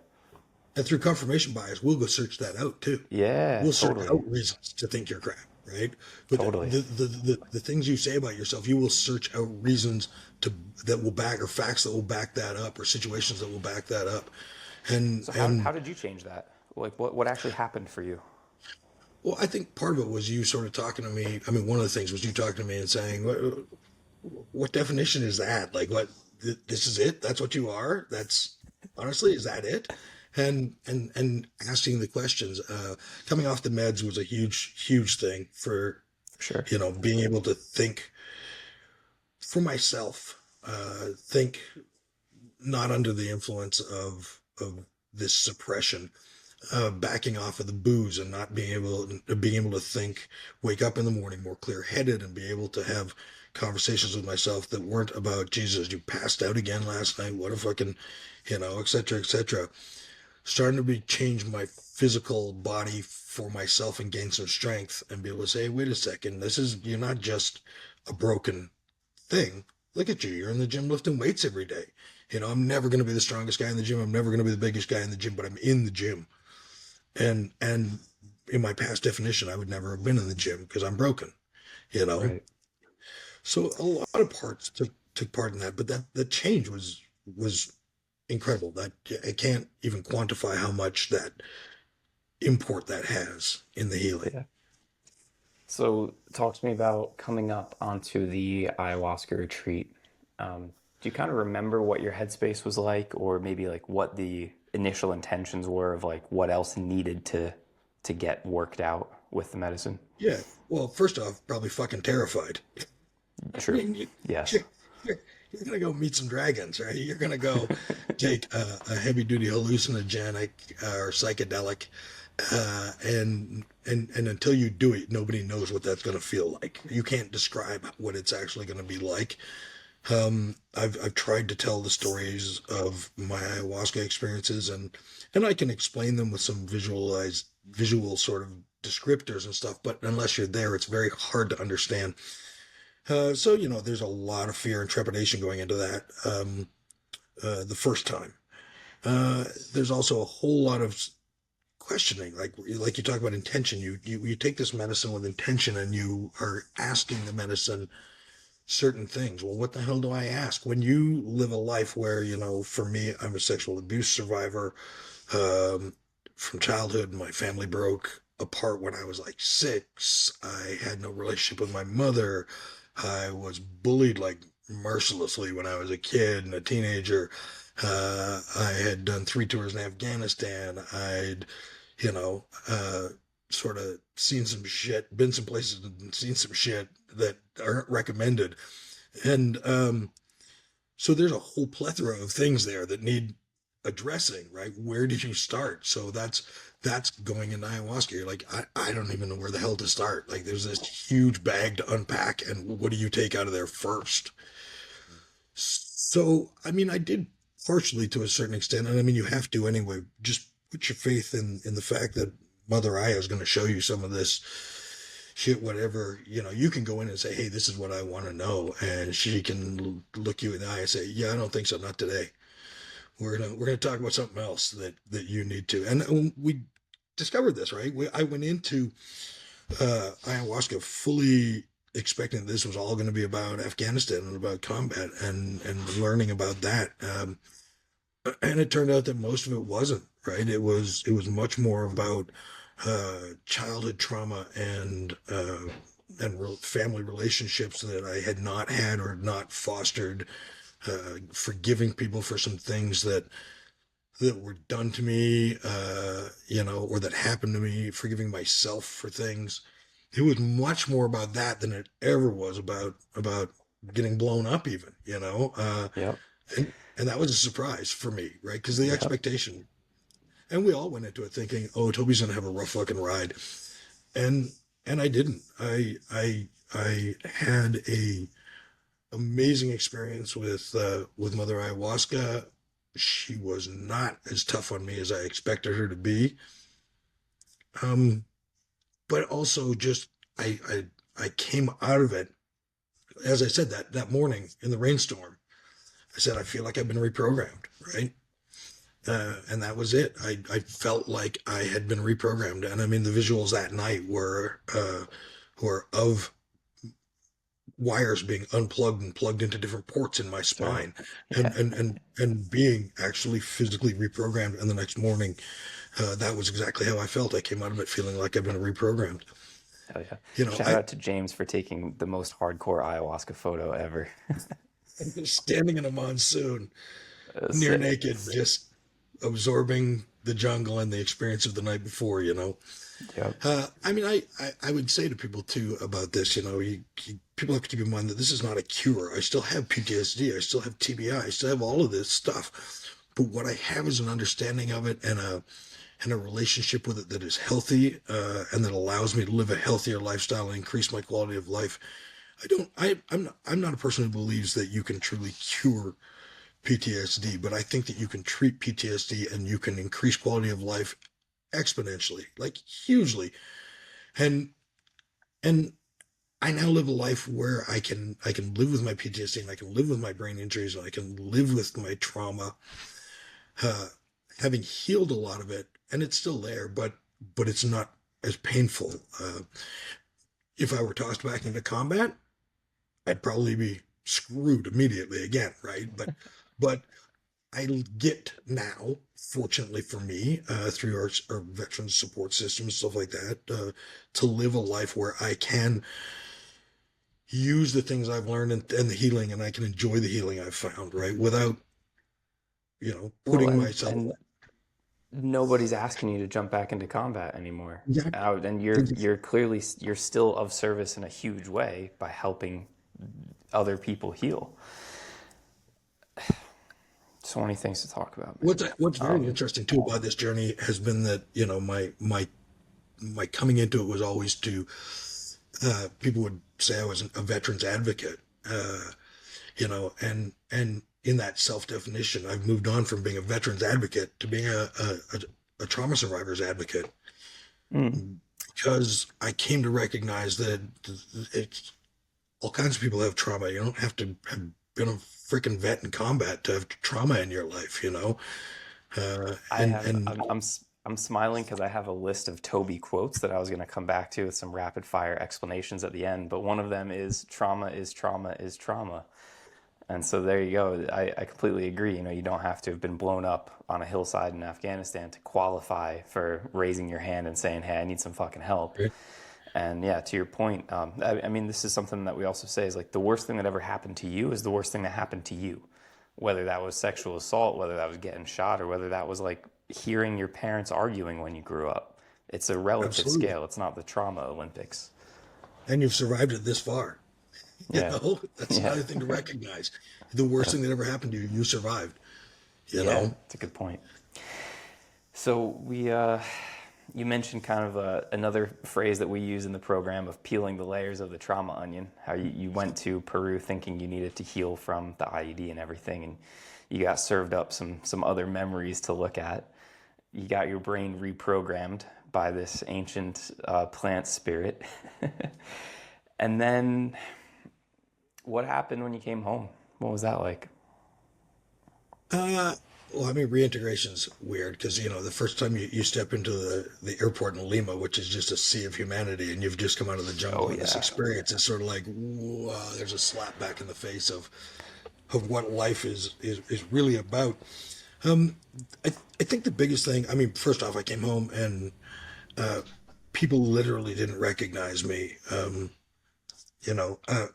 and through confirmation bias, we'll go search that out too. Yeah, We'll search totally. out reasons to think you're crap, right? But Totally. the things you say about yourself, you will search out reasons to that will back, or facts that will back that up, or situations that will back that up. And So how and did you change that? Like what actually happened for you? well, I think part of it was you sort of talking to me. I mean, one of the things was you talking to me and saying, what definition is that? Like, what, this is it? That's what you are? That's, honestly, is that it? And asking the questions, coming off the meds was a huge thing for, Sure. being able to think for myself, think not under the influence of this suppression, backing off of the booze, and not being able to think, wake up in the morning more clear headed, and be able to have conversations with myself that weren't about, Jesus, you passed out again last night. What a fucking, et cetera, et cetera. Starting to change my physical body for myself and gain some strength, and be able to say, hey, wait a second, you're not just a broken thing. Look at you. You're in the gym lifting weights every day. I'm never going to be the strongest guy in the gym. I'm never going to be the biggest guy in the gym, but I'm in the gym. And in my past definition, I would never have been in the gym because I'm broken, you know? Right. So a lot of parts took part in that, but that change was incredible. That I can't even quantify how much that import that has in the healing. Yeah. So talk to me about coming up onto the ayahuasca retreat. Do you kind of remember what your headspace was like, or maybe like what the initial intentions were of like what else needed to get worked out with the medicine? Yeah. Well, first off, probably fucking terrified. I True. mean, Yes. you're gonna go meet some dragons, right? You're gonna go take a heavy duty hallucinogenic or psychedelic, and until you do it, nobody knows what that's gonna feel like. You can't describe what it's actually gonna be like. I've tried to tell the stories of my ayahuasca experiences, and I can explain them with some visual sort of descriptors and stuff. But unless you're there, it's very hard to understand. So there's a lot of fear and trepidation going into that the first time. There's also a whole lot of questioning, like you talk about intention. You take this medicine with intention, and you are asking the medicine certain things. Well, what the hell do I ask? When you live a life where, for me, I'm a sexual abuse survivor. From childhood, my family broke apart when I was like 6. I had no relationship with my mother. I was bullied like mercilessly when I was a kid and a teenager. I had done 3 tours in Afghanistan. I'd, sort of seen some shit, been some places and seen some shit that aren't recommended. And so there's a whole plethora of things there that need addressing, right? Where did you start? So that's going in ayahuasca. You're like, I don't even know where the hell to start. Like, there's this huge bag to unpack, and what do you take out of there first? So, I mean, I did partially to a certain extent, and I mean, you have to anyway. Just put your faith in the fact that Mother Aya is going to show you some of this shit, whatever. You can go in and say, hey, this is what I want to know, and she can look you in the eye and say, yeah, I don't think so, not today. We're gonna talk about something else that you need to. And we discovered this, right? I went into ayahuasca fully expecting this was all going to be about Afghanistan and about combat and learning about that. And it turned out that most of it wasn't, right. It was much more about childhood trauma and family relationships that I had not had or not fostered, forgiving people for some things that were done to me, or that happened to me, forgiving myself for things. It was much more about that than it ever was about getting blown up even, Yep. and that was a surprise for me, right? Because the Yep. expectation, and we all went into it thinking, oh, Toby's gonna have a rough fucking ride, and I didn't. I had a amazing experience with Mother Ayahuasca. She was not as tough on me as I expected her to be, but also just I came out of it as I said, that morning in the rainstorm, I said, I feel like I've been reprogrammed, right? And that was it. I felt like I had been reprogrammed. And I mean, the visuals that night were of wires being unplugged and plugged into different ports in my Sure. spine, Yeah. and being actually physically reprogrammed. And the next morning, that was exactly how I felt. I came out of it feeling like I've been reprogrammed. Hell yeah. You know, Shout out to James for taking the most hardcore ayahuasca photo ever. I'm standing in a monsoon, near Sick. naked, just absorbing the jungle and the experience of the night before. Yep. I mean, I would say to people too about this, people have to keep in mind that this is not a cure. I still have PTSD. I still have TBI. I still have all of this stuff. But what I have is an understanding of it and a relationship with it that is healthy, and that allows me to live a healthier lifestyle and increase my quality of life. I'm not a person who believes that you can truly cure PTSD, but I think that you can treat PTSD and you can increase quality of life exponentially, like hugely. And and I now live a life where I can live with my PTSD, and I can live with my brain injuries, and I can live with my trauma, uh, having healed a lot of it, and it's still there, but it's not as painful. If I were tossed back into combat, I'd probably be screwed immediately again, right? But I get now, fortunately for me, through our veterans support system, stuff like that, to live a life where I can use the things I've learned, and the healing, and I can enjoy the healing I've found, right? Without, Well, putting and myself. and nobody's asking you to jump back into combat anymore. Exactly. And you're clearly you're still of service in a huge way by helping other people heal. So many things to talk about, man. What's very Um, interesting too about this journey has been that, my coming into it was always to, people would say I was a veterans advocate, and in that self definition, I've moved on from being a veterans advocate to being a trauma survivors advocate, mm, because I came to recognize that it's all kinds of people have trauma. You don't have to have been a freaking vet in combat to have trauma in your life. I And have and I'm smiling because I have a list of Toby quotes that I was going to come back to with some rapid fire explanations at the end, but one of them is trauma is trauma is trauma. And so there you go. I completely agree. You don't have to have been blown up on a hillside in Afghanistan to qualify for raising your hand and saying, "Hey, I need some fucking help." And yeah, to your point, I mean, this is something that we also say is like the worst thing that ever happened to you is the worst thing that happened to you. Whether that was sexual assault, whether that was getting shot, or whether that was like hearing your parents arguing when you grew up. It's a relative absolutely. scale. It's not the trauma Olympics. And you've survived it this far. Yeah. That's Yeah. another thing to recognize. The worst Yeah. thing that ever happened to you, you survived. You Yeah. know, It's a good point. So you mentioned kind of another phrase that we use in the program of peeling the layers of the trauma onion. How you went to Peru thinking you needed to heal from the IED and everything, and you got served up some other memories to look at. You got your brain reprogrammed by this ancient plant spirit, and then what happened when you came home? What was that like? uh, well, I mean, reintegration's weird because, the first time you step into the airport in Lima, which is just a sea of humanity, and you've just come out of the Oh jungle, and this yeah, experience is sort of like, wow, there's a slap back in the face of what life is really about. Um, I think the biggest thing, I mean, first off, I came home, and uh, people literally didn't recognize me. You know, uh,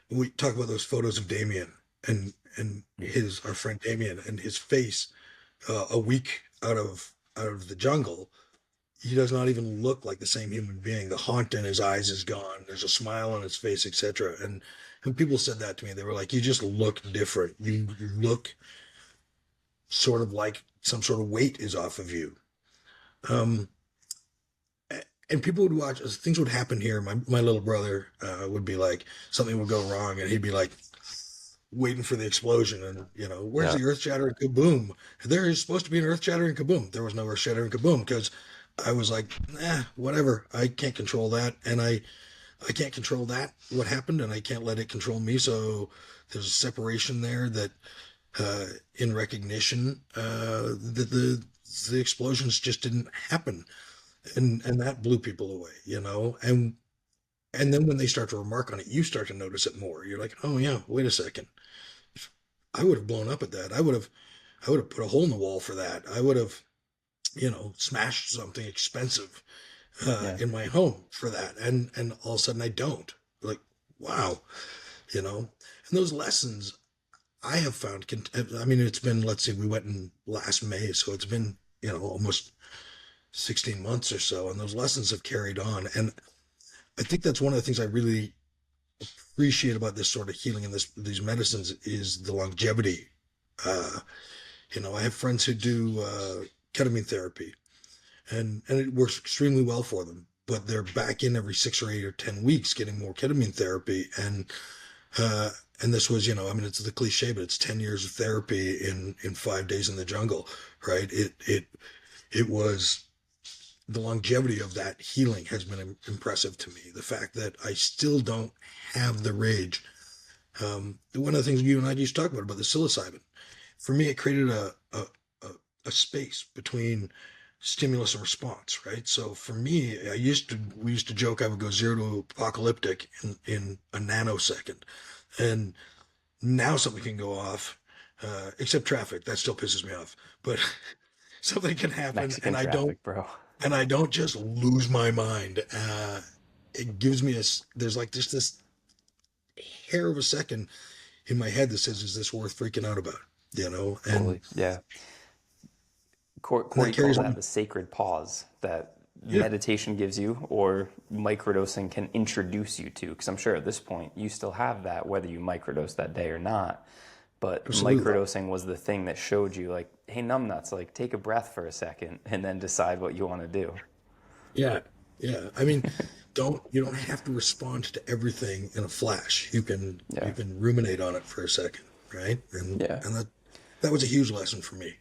we talk about those photos of Damien, and our friend Damien, and his face, a week out of the jungle. He does not even look like the same human being. The haunt in his eyes is gone. There's a smile on his face, etc. And people said that to me. They were like, "You just look different. You look sort of like some sort of weight is off of you." Um, and people would watch as things would happen here. My little brother, would be like, something would go wrong, and he'd be like waiting for the explosion, and, where's yeah. the earth shattering kaboom? There is supposed to be an earth shattering kaboom. There was no earth shattering kaboom because I was like, whatever. I can't control that, and I I can't control that, what happened, and I can't let it control me. So there's a separation there that, in recognition, that the explosions just didn't happen, and that blew people away, and then when they start to remark on it, you start to notice it more. You're like, oh yeah, wait a second, I would have blown up at that. I would have put a hole in the wall for that. I would have, smashed something expensive Yeah. in my home for that, and all of a sudden I don't. Like, wow, and those lessons I have found. I mean, it's been, let's see, we went in last May, so it's been almost 16 months or so, and those lessons have carried on. And I think that's one of the things I really appreciate about this sort of healing and these medicines is the longevity. Uh, I have friends who do ketamine therapy, and it works extremely well for them. But they're back in every 6 or 8 or 10 weeks getting more ketamine therapy, uh, and this was, I mean, it's the cliche, but it's 10 years of therapy in 5 days in the jungle, right? It was the longevity of that healing has been impressive to me. The fact that I still don't have the rage. One of the things you and I used to talk about the psilocybin, for me, it created a space between stimulus and response, right? So for me, we used to joke I would go zero to apocalyptic in a nanosecond, and now something can go off, except traffic. That still pisses me off, but something can happen, Mexican traffic, bro. and I don't just lose my mind. It gives me there's like just this hair of a second in my head that says, "Is this worth freaking out about?" And Totally. Yeah. and that Corey carries calls that on. the sacred pause that Yeah, meditation gives you, or microdosing can introduce you to. Because I'm sure at this point you still have that, whether you microdose that day or not. But absolutely. microdosing was the thing that showed you, like, hey, numbnuts, like, take a breath for a second and then decide what you want to do. Yeah, yeah. I mean, you don't have to respond to everything in a flash. You Yeah. can ruminate on it for a second, right? And Yeah. and that was a huge lesson for me.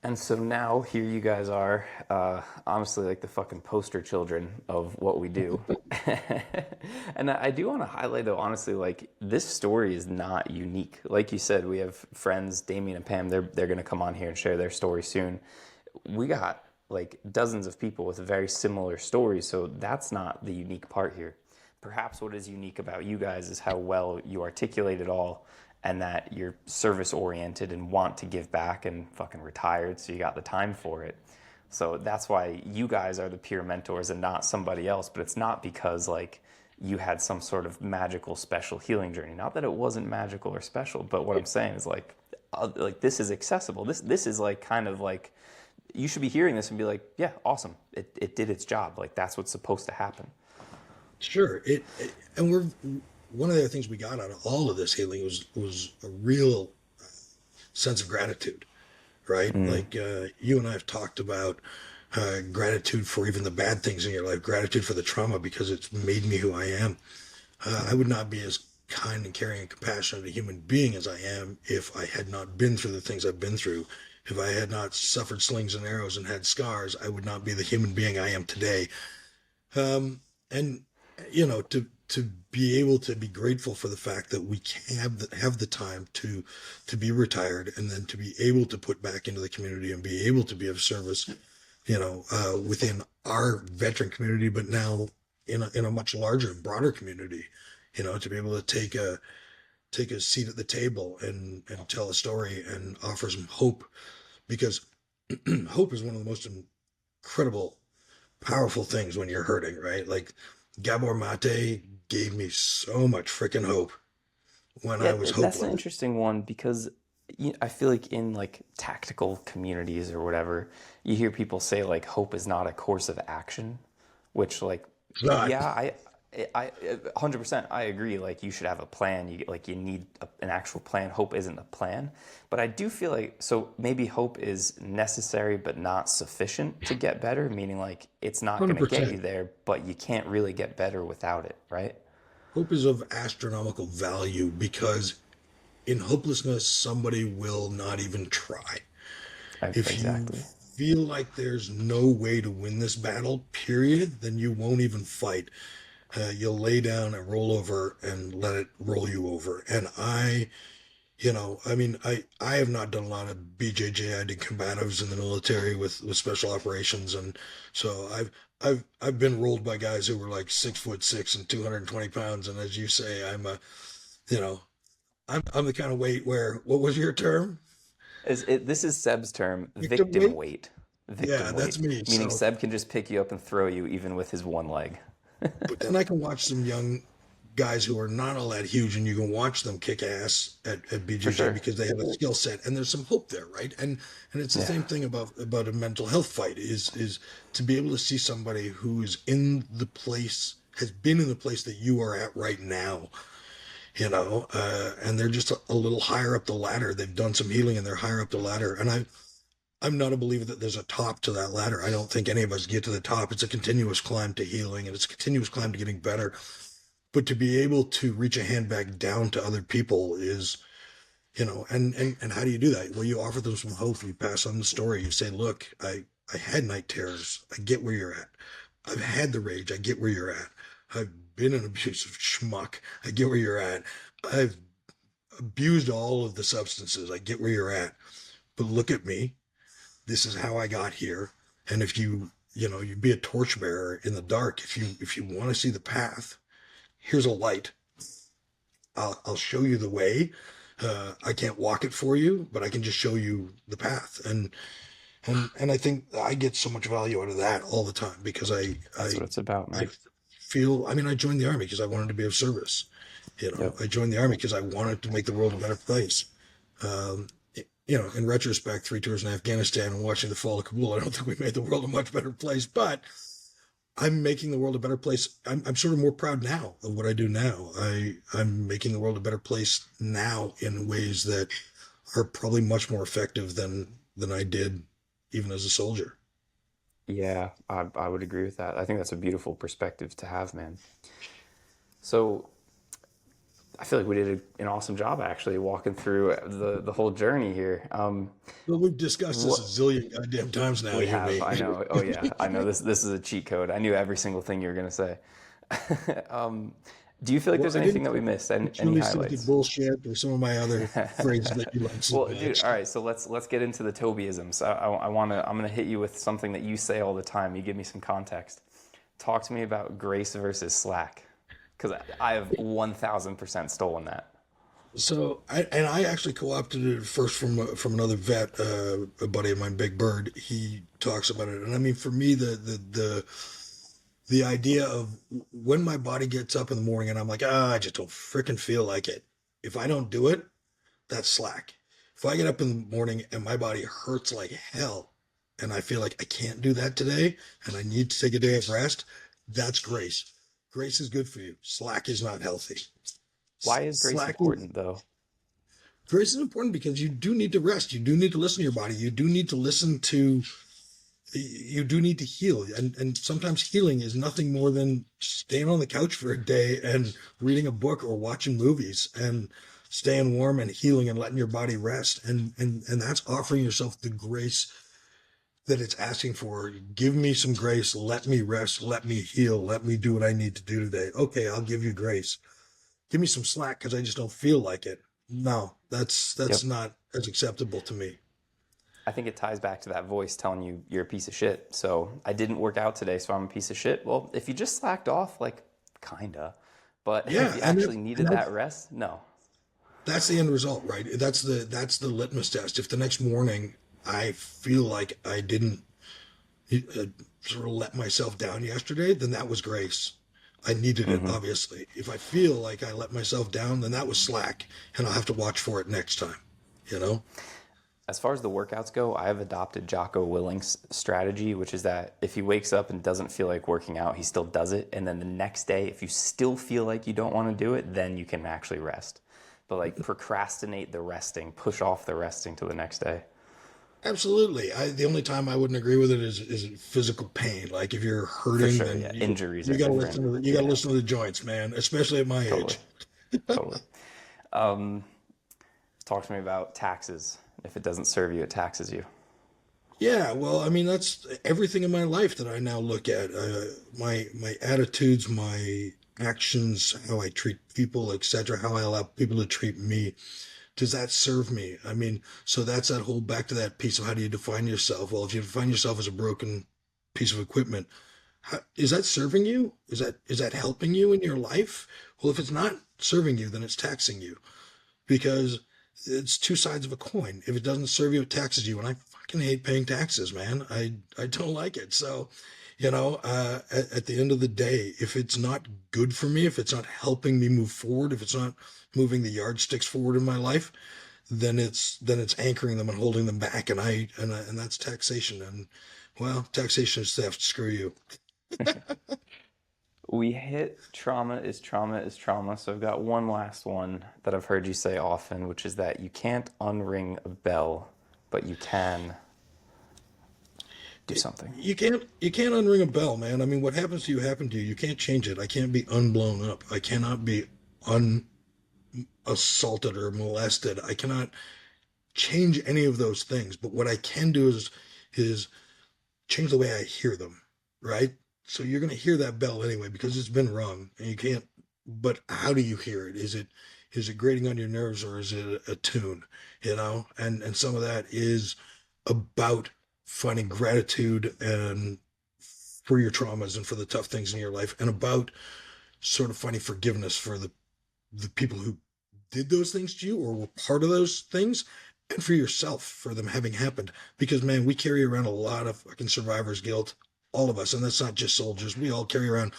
And so now here you guys are, honestly, like the fucking poster children of what we do. And I do want to highlight, though, honestly, like this story is not unique. Like you said, we have friends, Damien and Pam. They're going to come on here and share their story soon. We got like dozens of people with very similar stories, so that's not the unique part here. Perhaps what is unique about you guys is how well you articulate it all, and that you're service oriented and want to give back and fucking retired, so you got the time for it. So that's why you guys are the peer mentors and not somebody else. But it's not because like you had some sort of magical special healing journey. Not that it wasn't magical or special, but what I'm saying is like this is accessible. This is like kind of like you should be hearing this and be like, yeah, awesome. It did its job. Like that's what's supposed to happen. Sure. And we're one of the things we got out of all of this healing was a real sense of gratitude, right? Mm, Like you and I have talked about gratitude for even the bad things in your life, gratitude for the trauma because it's made me who I am. I yeah. would not be as kind and caring and compassionate a human being as I am if I had not been through the things I've been through. If I had not suffered slings and arrows and had scars, I would not be the human being I am today. And to be able to be grateful for the fact that we can have the time to be retired and then to be able to put back into the community and be able to be of service, within our veteran community, but now in a much larger, broader community, to be able to take a seat at the table and tell a story and offer some hope because hope is one of the most incredible, powerful things when you're hurting, right? Like Gabor Mate gave me so much freaking hope when Yeah, I was that's an hopeless. interesting one because I feel like in like tactical communities or whatever, you hear people say like hope is not a course of action, which like, It's not. yeah, I 100% I agree. Like you should have a plan. You need an actual plan. Hope isn't a plan, but I do feel like so maybe hope is necessary but not sufficient to get better. Meaning like it's not going to get 100%. you there, but you can't really get better without it, right? Hope is of astronomical value because in hopelessness, somebody will not even try. If you Exactly. feel like there's no way to win this battle, period, then you won't even fight. You'll lay down and roll over and let it roll you over. And I mean, I have not done a lot of BJJ. I did combatives in the military with special operations, and so I've been rolled by guys who were like 6'6" and 220 pounds. And as you say, you know, I'm the kind of weight where, what was your term? This is Seb's term, Victim victim weight? weight. Yeah, Victim that's weight, me. meaning So, Seb can just pick you up and throw you even with his one leg. but then I can watch some young guys who are not all that huge, and you can watch them kick ass at For BJJ sure. because they have a skill set, and there's some hope there, right? And it's the Yeah. same thing about a mental health fight is to be able to see somebody who's in the place, has been in the place that you are at right now, and they're just a little higher up the ladder. They've done some healing and they're higher up the ladder. And I'm not a believer that there's a top to that ladder. I don't think any of us get to the top. It's a continuous climb to healing, and it's a continuous climb to getting better. But to be able to reach a hand back down to other people is, and how do you do that? Well, you offer them some hope. You pass on the story. You say, look, I had night terrors. I get where you're at. I've had the rage. I get where you're at. I've been an abusive schmuck. I get where you're at. I've abused all of the substances. I get where you're at. But look at me. This is how I got here. And if you be a torchbearer in the dark, if you want to see the path, here's a light. I'll show you the way. I can't walk it for you, but I can just show you the path. And I think I get so much value out of that all the time because That's what it's about, I man. feel, I mean, I joined the army because I wanted to be of service. Yep. I joined the army because I wanted to make the world a better place. Um, in retrospect, 3 tours in Afghanistan and watching the fall of Kabul, I don't think we made the world a much better place, but I'm making the world a better place. I'm sort of more proud now of what I do now. I'm making the world a better place now in ways that are probably much more effective than I did even as a soldier. Yeah, I would agree with that. I think that's a beautiful perspective to have, man. So I feel like we did an awesome job actually walking through the whole journey here. Well, we've discussed this a What zillion goddamn times now, we you and have, me. I know. Oh yeah, I know this is a cheat code. I knew every single thing you were gonna say. um, do you feel like Well, there's I anything didn't that we say missed? Any truly stinky highlights? bullshit or some of my other phrases that you like so Well, dude, much. all right. So let's get into the Tobyisms. I'm gonna hit you with something that you say all the time. You give me some context. Talk to me about grace versus slack, because I have 1,000% stolen that. So I actually co-opted it first from another vet, a buddy of mine, Big Bird. He talks about it, and I mean, for me, the idea of when my body gets up in the morning and I'm like, I just don't freaking feel like it. If I don't do it, that's slack. If I get up in the morning and my body hurts like hell, and I feel like I can't do that today, and I need to take a day of rest, that's grace. Grace is good for you. Slack is not healthy. Why is grace Slack is important though? Grace is important because you do need to rest. You do need to listen to your body. You do need to heal. And sometimes healing is nothing more than staying on the couch for a day and reading a book or watching movies and staying warm and healing and letting your body rest. And that's offering yourself the grace that it's asking for. Give me some grace. Let me rest. Let me heal. Let me do what I need to do today. Okay, I'll give you grace. Give me some slack because I just don't feel like it. No, that's Yep. not as acceptable to me. I think it ties back to that voice telling you you're a piece of shit. So I didn't work out today, so I'm a piece of shit. Well, if you just slacked off, like, kinda. But if Yeah, you and actually needed that rest, no. that's the end result, right? That's the litmus test. If the next morning I feel like I didn't sort of let myself down yesterday, then that was grace. I needed it, Hmm. obviously. If I feel like I let myself down, then that was slack, and I'll have to watch for it next time. You know? As far as the workouts go, I have adopted Jocko Willink's strategy, which is that if he wakes up and doesn't feel like working out, he still does it. And then the next day, if you still feel like you don't want to do it, then you can actually rest. But like procrastinate the resting, push off the resting to the next day. Absolutely. The only time I wouldn't agree with it is physical pain. Like if you're For hurting, sure, then yeah. you Injuries you are got to different. listen to you got to Yeah, listen to the joints, man. Especially at my totally. age. Totally. Um, Talk to me about taxes. If it doesn't serve you, it taxes you. Yeah, well, I mean, that's everything in my life that I now look at. My attitudes, my actions, how I treat people, etc., how I allow people to treat me. Does that serve me? I mean, so that's that whole back to that piece of how do you define yourself? Well, if you define yourself as a broken piece of equipment, is that serving you? Is that helping you in your life? Well, if it's not serving you, then it's taxing you because it's two sides of a coin. If it doesn't serve you, it taxes you. And I fucking hate paying taxes, man. I don't like it. So, at the end of the day, if it's not good for me, if it's not helping me move forward, if it's not moving the yardsticks forward in my life, then it's anchoring them and holding them back. And that's taxation. And well, taxation is theft. Screw you. We hit trauma is trauma is trauma. So I've got one last one that I've heard you say often, which is that you can't unring a bell, but you can do something. You can't unring a bell, man. I mean, what happens to you happened to you. You can't change it. I can't be unblown up. I cannot be unassaulted or molested. I cannot change any of those things. But what I can do is change the way I hear them, right? So you're going to hear that bell anyway because it's been rung and you can't, but how do you hear it? Is it grating on your nerves or is it a tune, And some of that is about finding gratitude and for your traumas and for the tough things in your life and about sort of finding forgiveness for the people who did those things to you or were part of those things and for yourself for them having happened because man we carry around a lot of fucking survivor's guilt, all of us, and that's not just soldiers. We all carry around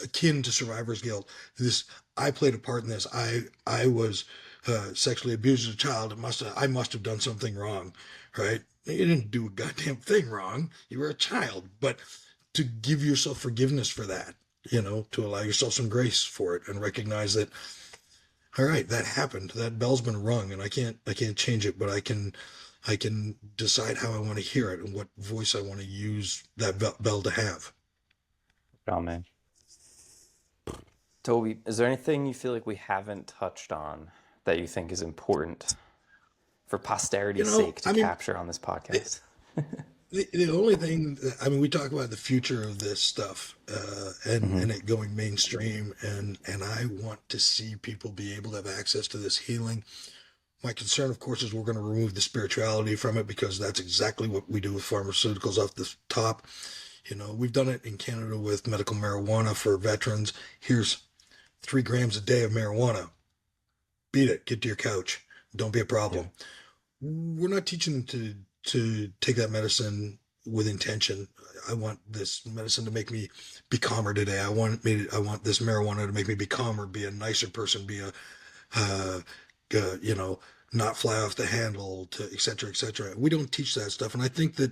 akin to survivor's guilt. This I played a part in this. I was sexually abused as a child. I must have done something wrong, right? You didn't do a goddamn thing wrong. You were a child, but to give yourself forgiveness for that, to allow yourself some grace for it and recognize that all right, that happened. That bell's been rung, and I can't change it, but I can decide how I want to hear it and what voice I want to use that bell to have. Oh man. Toby, is there anything you feel like we haven't touched on that you think is important for posterity's sake to I mean, capture on this the, podcast? the only thing I mean, we talk about the future of this stuff and Hmm. and it going mainstream, and I want to see people be able to have access to this healing. My concern, of course, is we're going to remove the spirituality from it because that's exactly what we do with pharmaceuticals off the top. We've done it in Canada with medical marijuana for veterans. Here's 3 grams a day of marijuana. Beat it. Get to your couch. Don't be a Yeah. problem. We're not teaching them to take that medicine with intention. I want this medicine to make me be calmer today. I want this marijuana to make me be calmer, be a nicer person, be a uh, uh, you know, not fly off the handle, to et cetera, et cetera. We don't teach that stuff, and I think that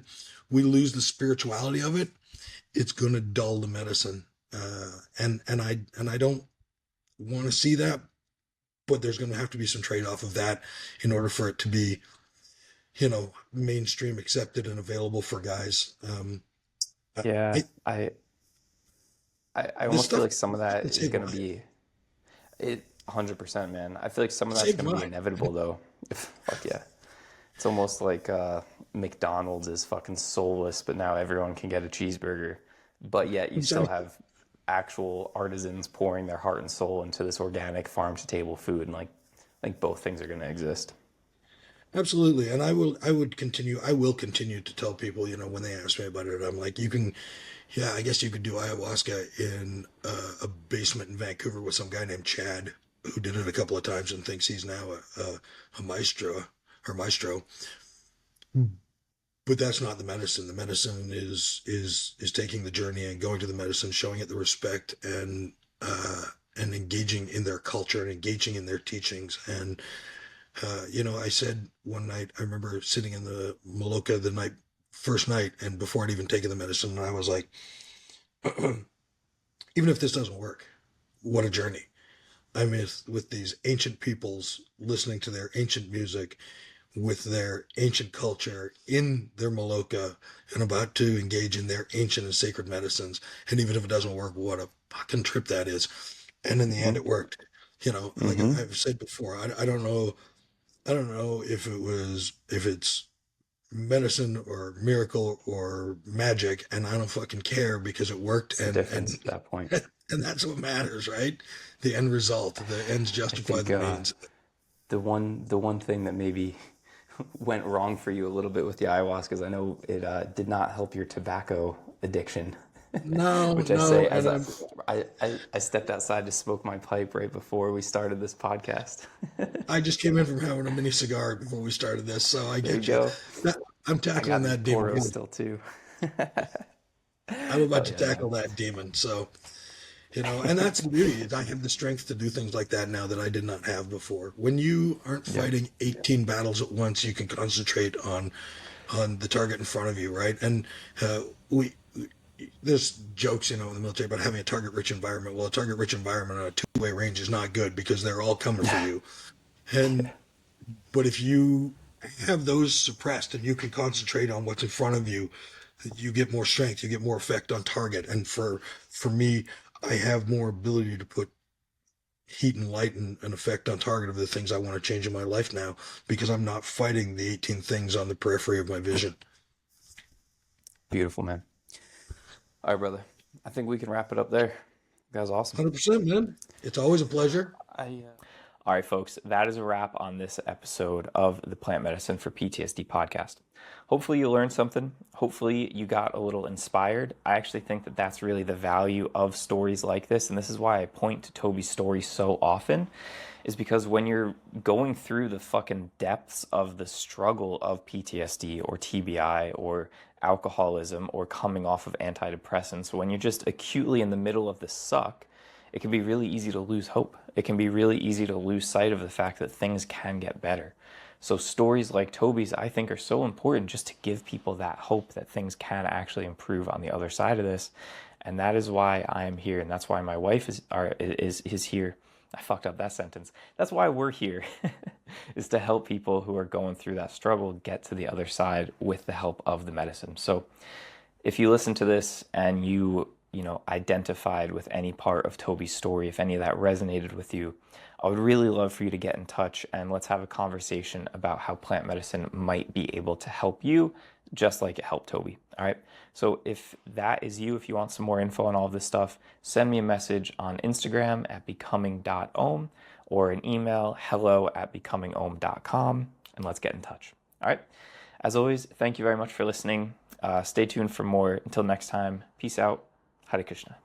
we lose the spirituality of it. It's going to dull the medicine, and I don't want to see that. But there's going to have to be some trade off of that in order for it to be, mainstream accepted and available for guys. I, Yeah, I I this almost feel stuff like some of that can is save going to lives. be it 100%, man. I feel like some of that's Save going to be lives. inevitable though. Fuck yeah. It's almost like McDonald's is fucking soulless, but now everyone can get a cheeseburger. But yet you still Exactly. have actual artisans pouring their heart and soul into this organic farm to table food, and like both things are going to exist. Absolutely. And I will continue to tell people, when they ask me about it, I'm like, yeah, I guess you could do ayahuasca in a basement in Vancouver with some guy named Chad who did it a couple of times and thinks he's now a maestro. But that's not the medicine. The medicine is taking the journey and going to the medicine, showing it the respect and engaging in their culture and engaging in their teachings. And I said one night, I remember sitting in the Maloka the first night, and before I'd even taken the medicine, and I was like, even if this doesn't work, what a journey. I mean, with these ancient peoples listening to their ancient music, with their ancient culture in their Maloka, and about to engage in their ancient and sacred medicines. And even if it doesn't work, what a fucking trip that is. And in the end, Hmm. it worked. Like Hmm. I've said before, I don't know if it's medicine or miracle or magic, and I don't fucking care because it worked, It's the difference at that point. and that's what matters, right? The end result, the ends I justify think the means. the one thing that maybe went wrong for you a little bit with the ayahuasca is I know it did not help your tobacco addiction, No, which I no, say as and I'm I stepped outside to smoke my pipe right before we started this podcast. I just came in from having a mini cigar before we started this, so I There you get you. go. That, I'm I tackling got these that demon. poros still too. I'm about Hell to yeah, man. tackle that demon. So, and that's the beauty. Is I have the strength to do things like that now that I did not have before. When you aren't Yep. fighting 18 battles at once, you can concentrate on the target in front of you, right? And we there's jokes, in the military about having a target-rich environment. Well, a target-rich environment on a two-way range is not good because they're all coming for you. And but if you have those suppressed and you can concentrate on what's in front of you, you get more strength, you get more effect on target. And for me, I have more ability to put heat and light and effect on target of the things I want to change in my life now because I'm not fighting the 18 things on the periphery of my vision. Beautiful, man. All right, brother. I think we can wrap it up there. That was awesome. 100%, man. It's always a pleasure. All right, folks, that is a wrap on this episode of the Plant Medicine for PTSD podcast. Hopefully, you learned something. Hopefully, you got a little inspired. I actually think that that's really the value of stories like this. And this is why I point to Toby's story so often, is because when you're going through the fucking depths of the struggle of PTSD or TBI or alcoholism or coming off of antidepressants, when you're just acutely in the middle of the suck, it can be really easy to lose hope. It can be really easy to lose sight of the fact that things can get better. So stories like Toby's, I think, are so important just to give people that hope that things can actually improve on the other side of this. And that is why I am here, and that's why my wife is here. I fucked up that sentence. That's why we're here, is to help people who are going through that struggle get to the other side with the help of the medicine. So if you listen to this and you identified with any part of Toby's story, if any of that resonated with you, I would really love for you to get in touch and let's have a conversation about how plant medicine might be able to help you just like it helped Toby. All right. So if that is you, if you want some more info on all of this stuff, send me a message on Instagram at becoming.ohm or an email hello@becomingohm.com and let's get in touch. All right. As always, thank you very much for listening. Stay tuned for more. Until next time, peace out. Hare Krishna.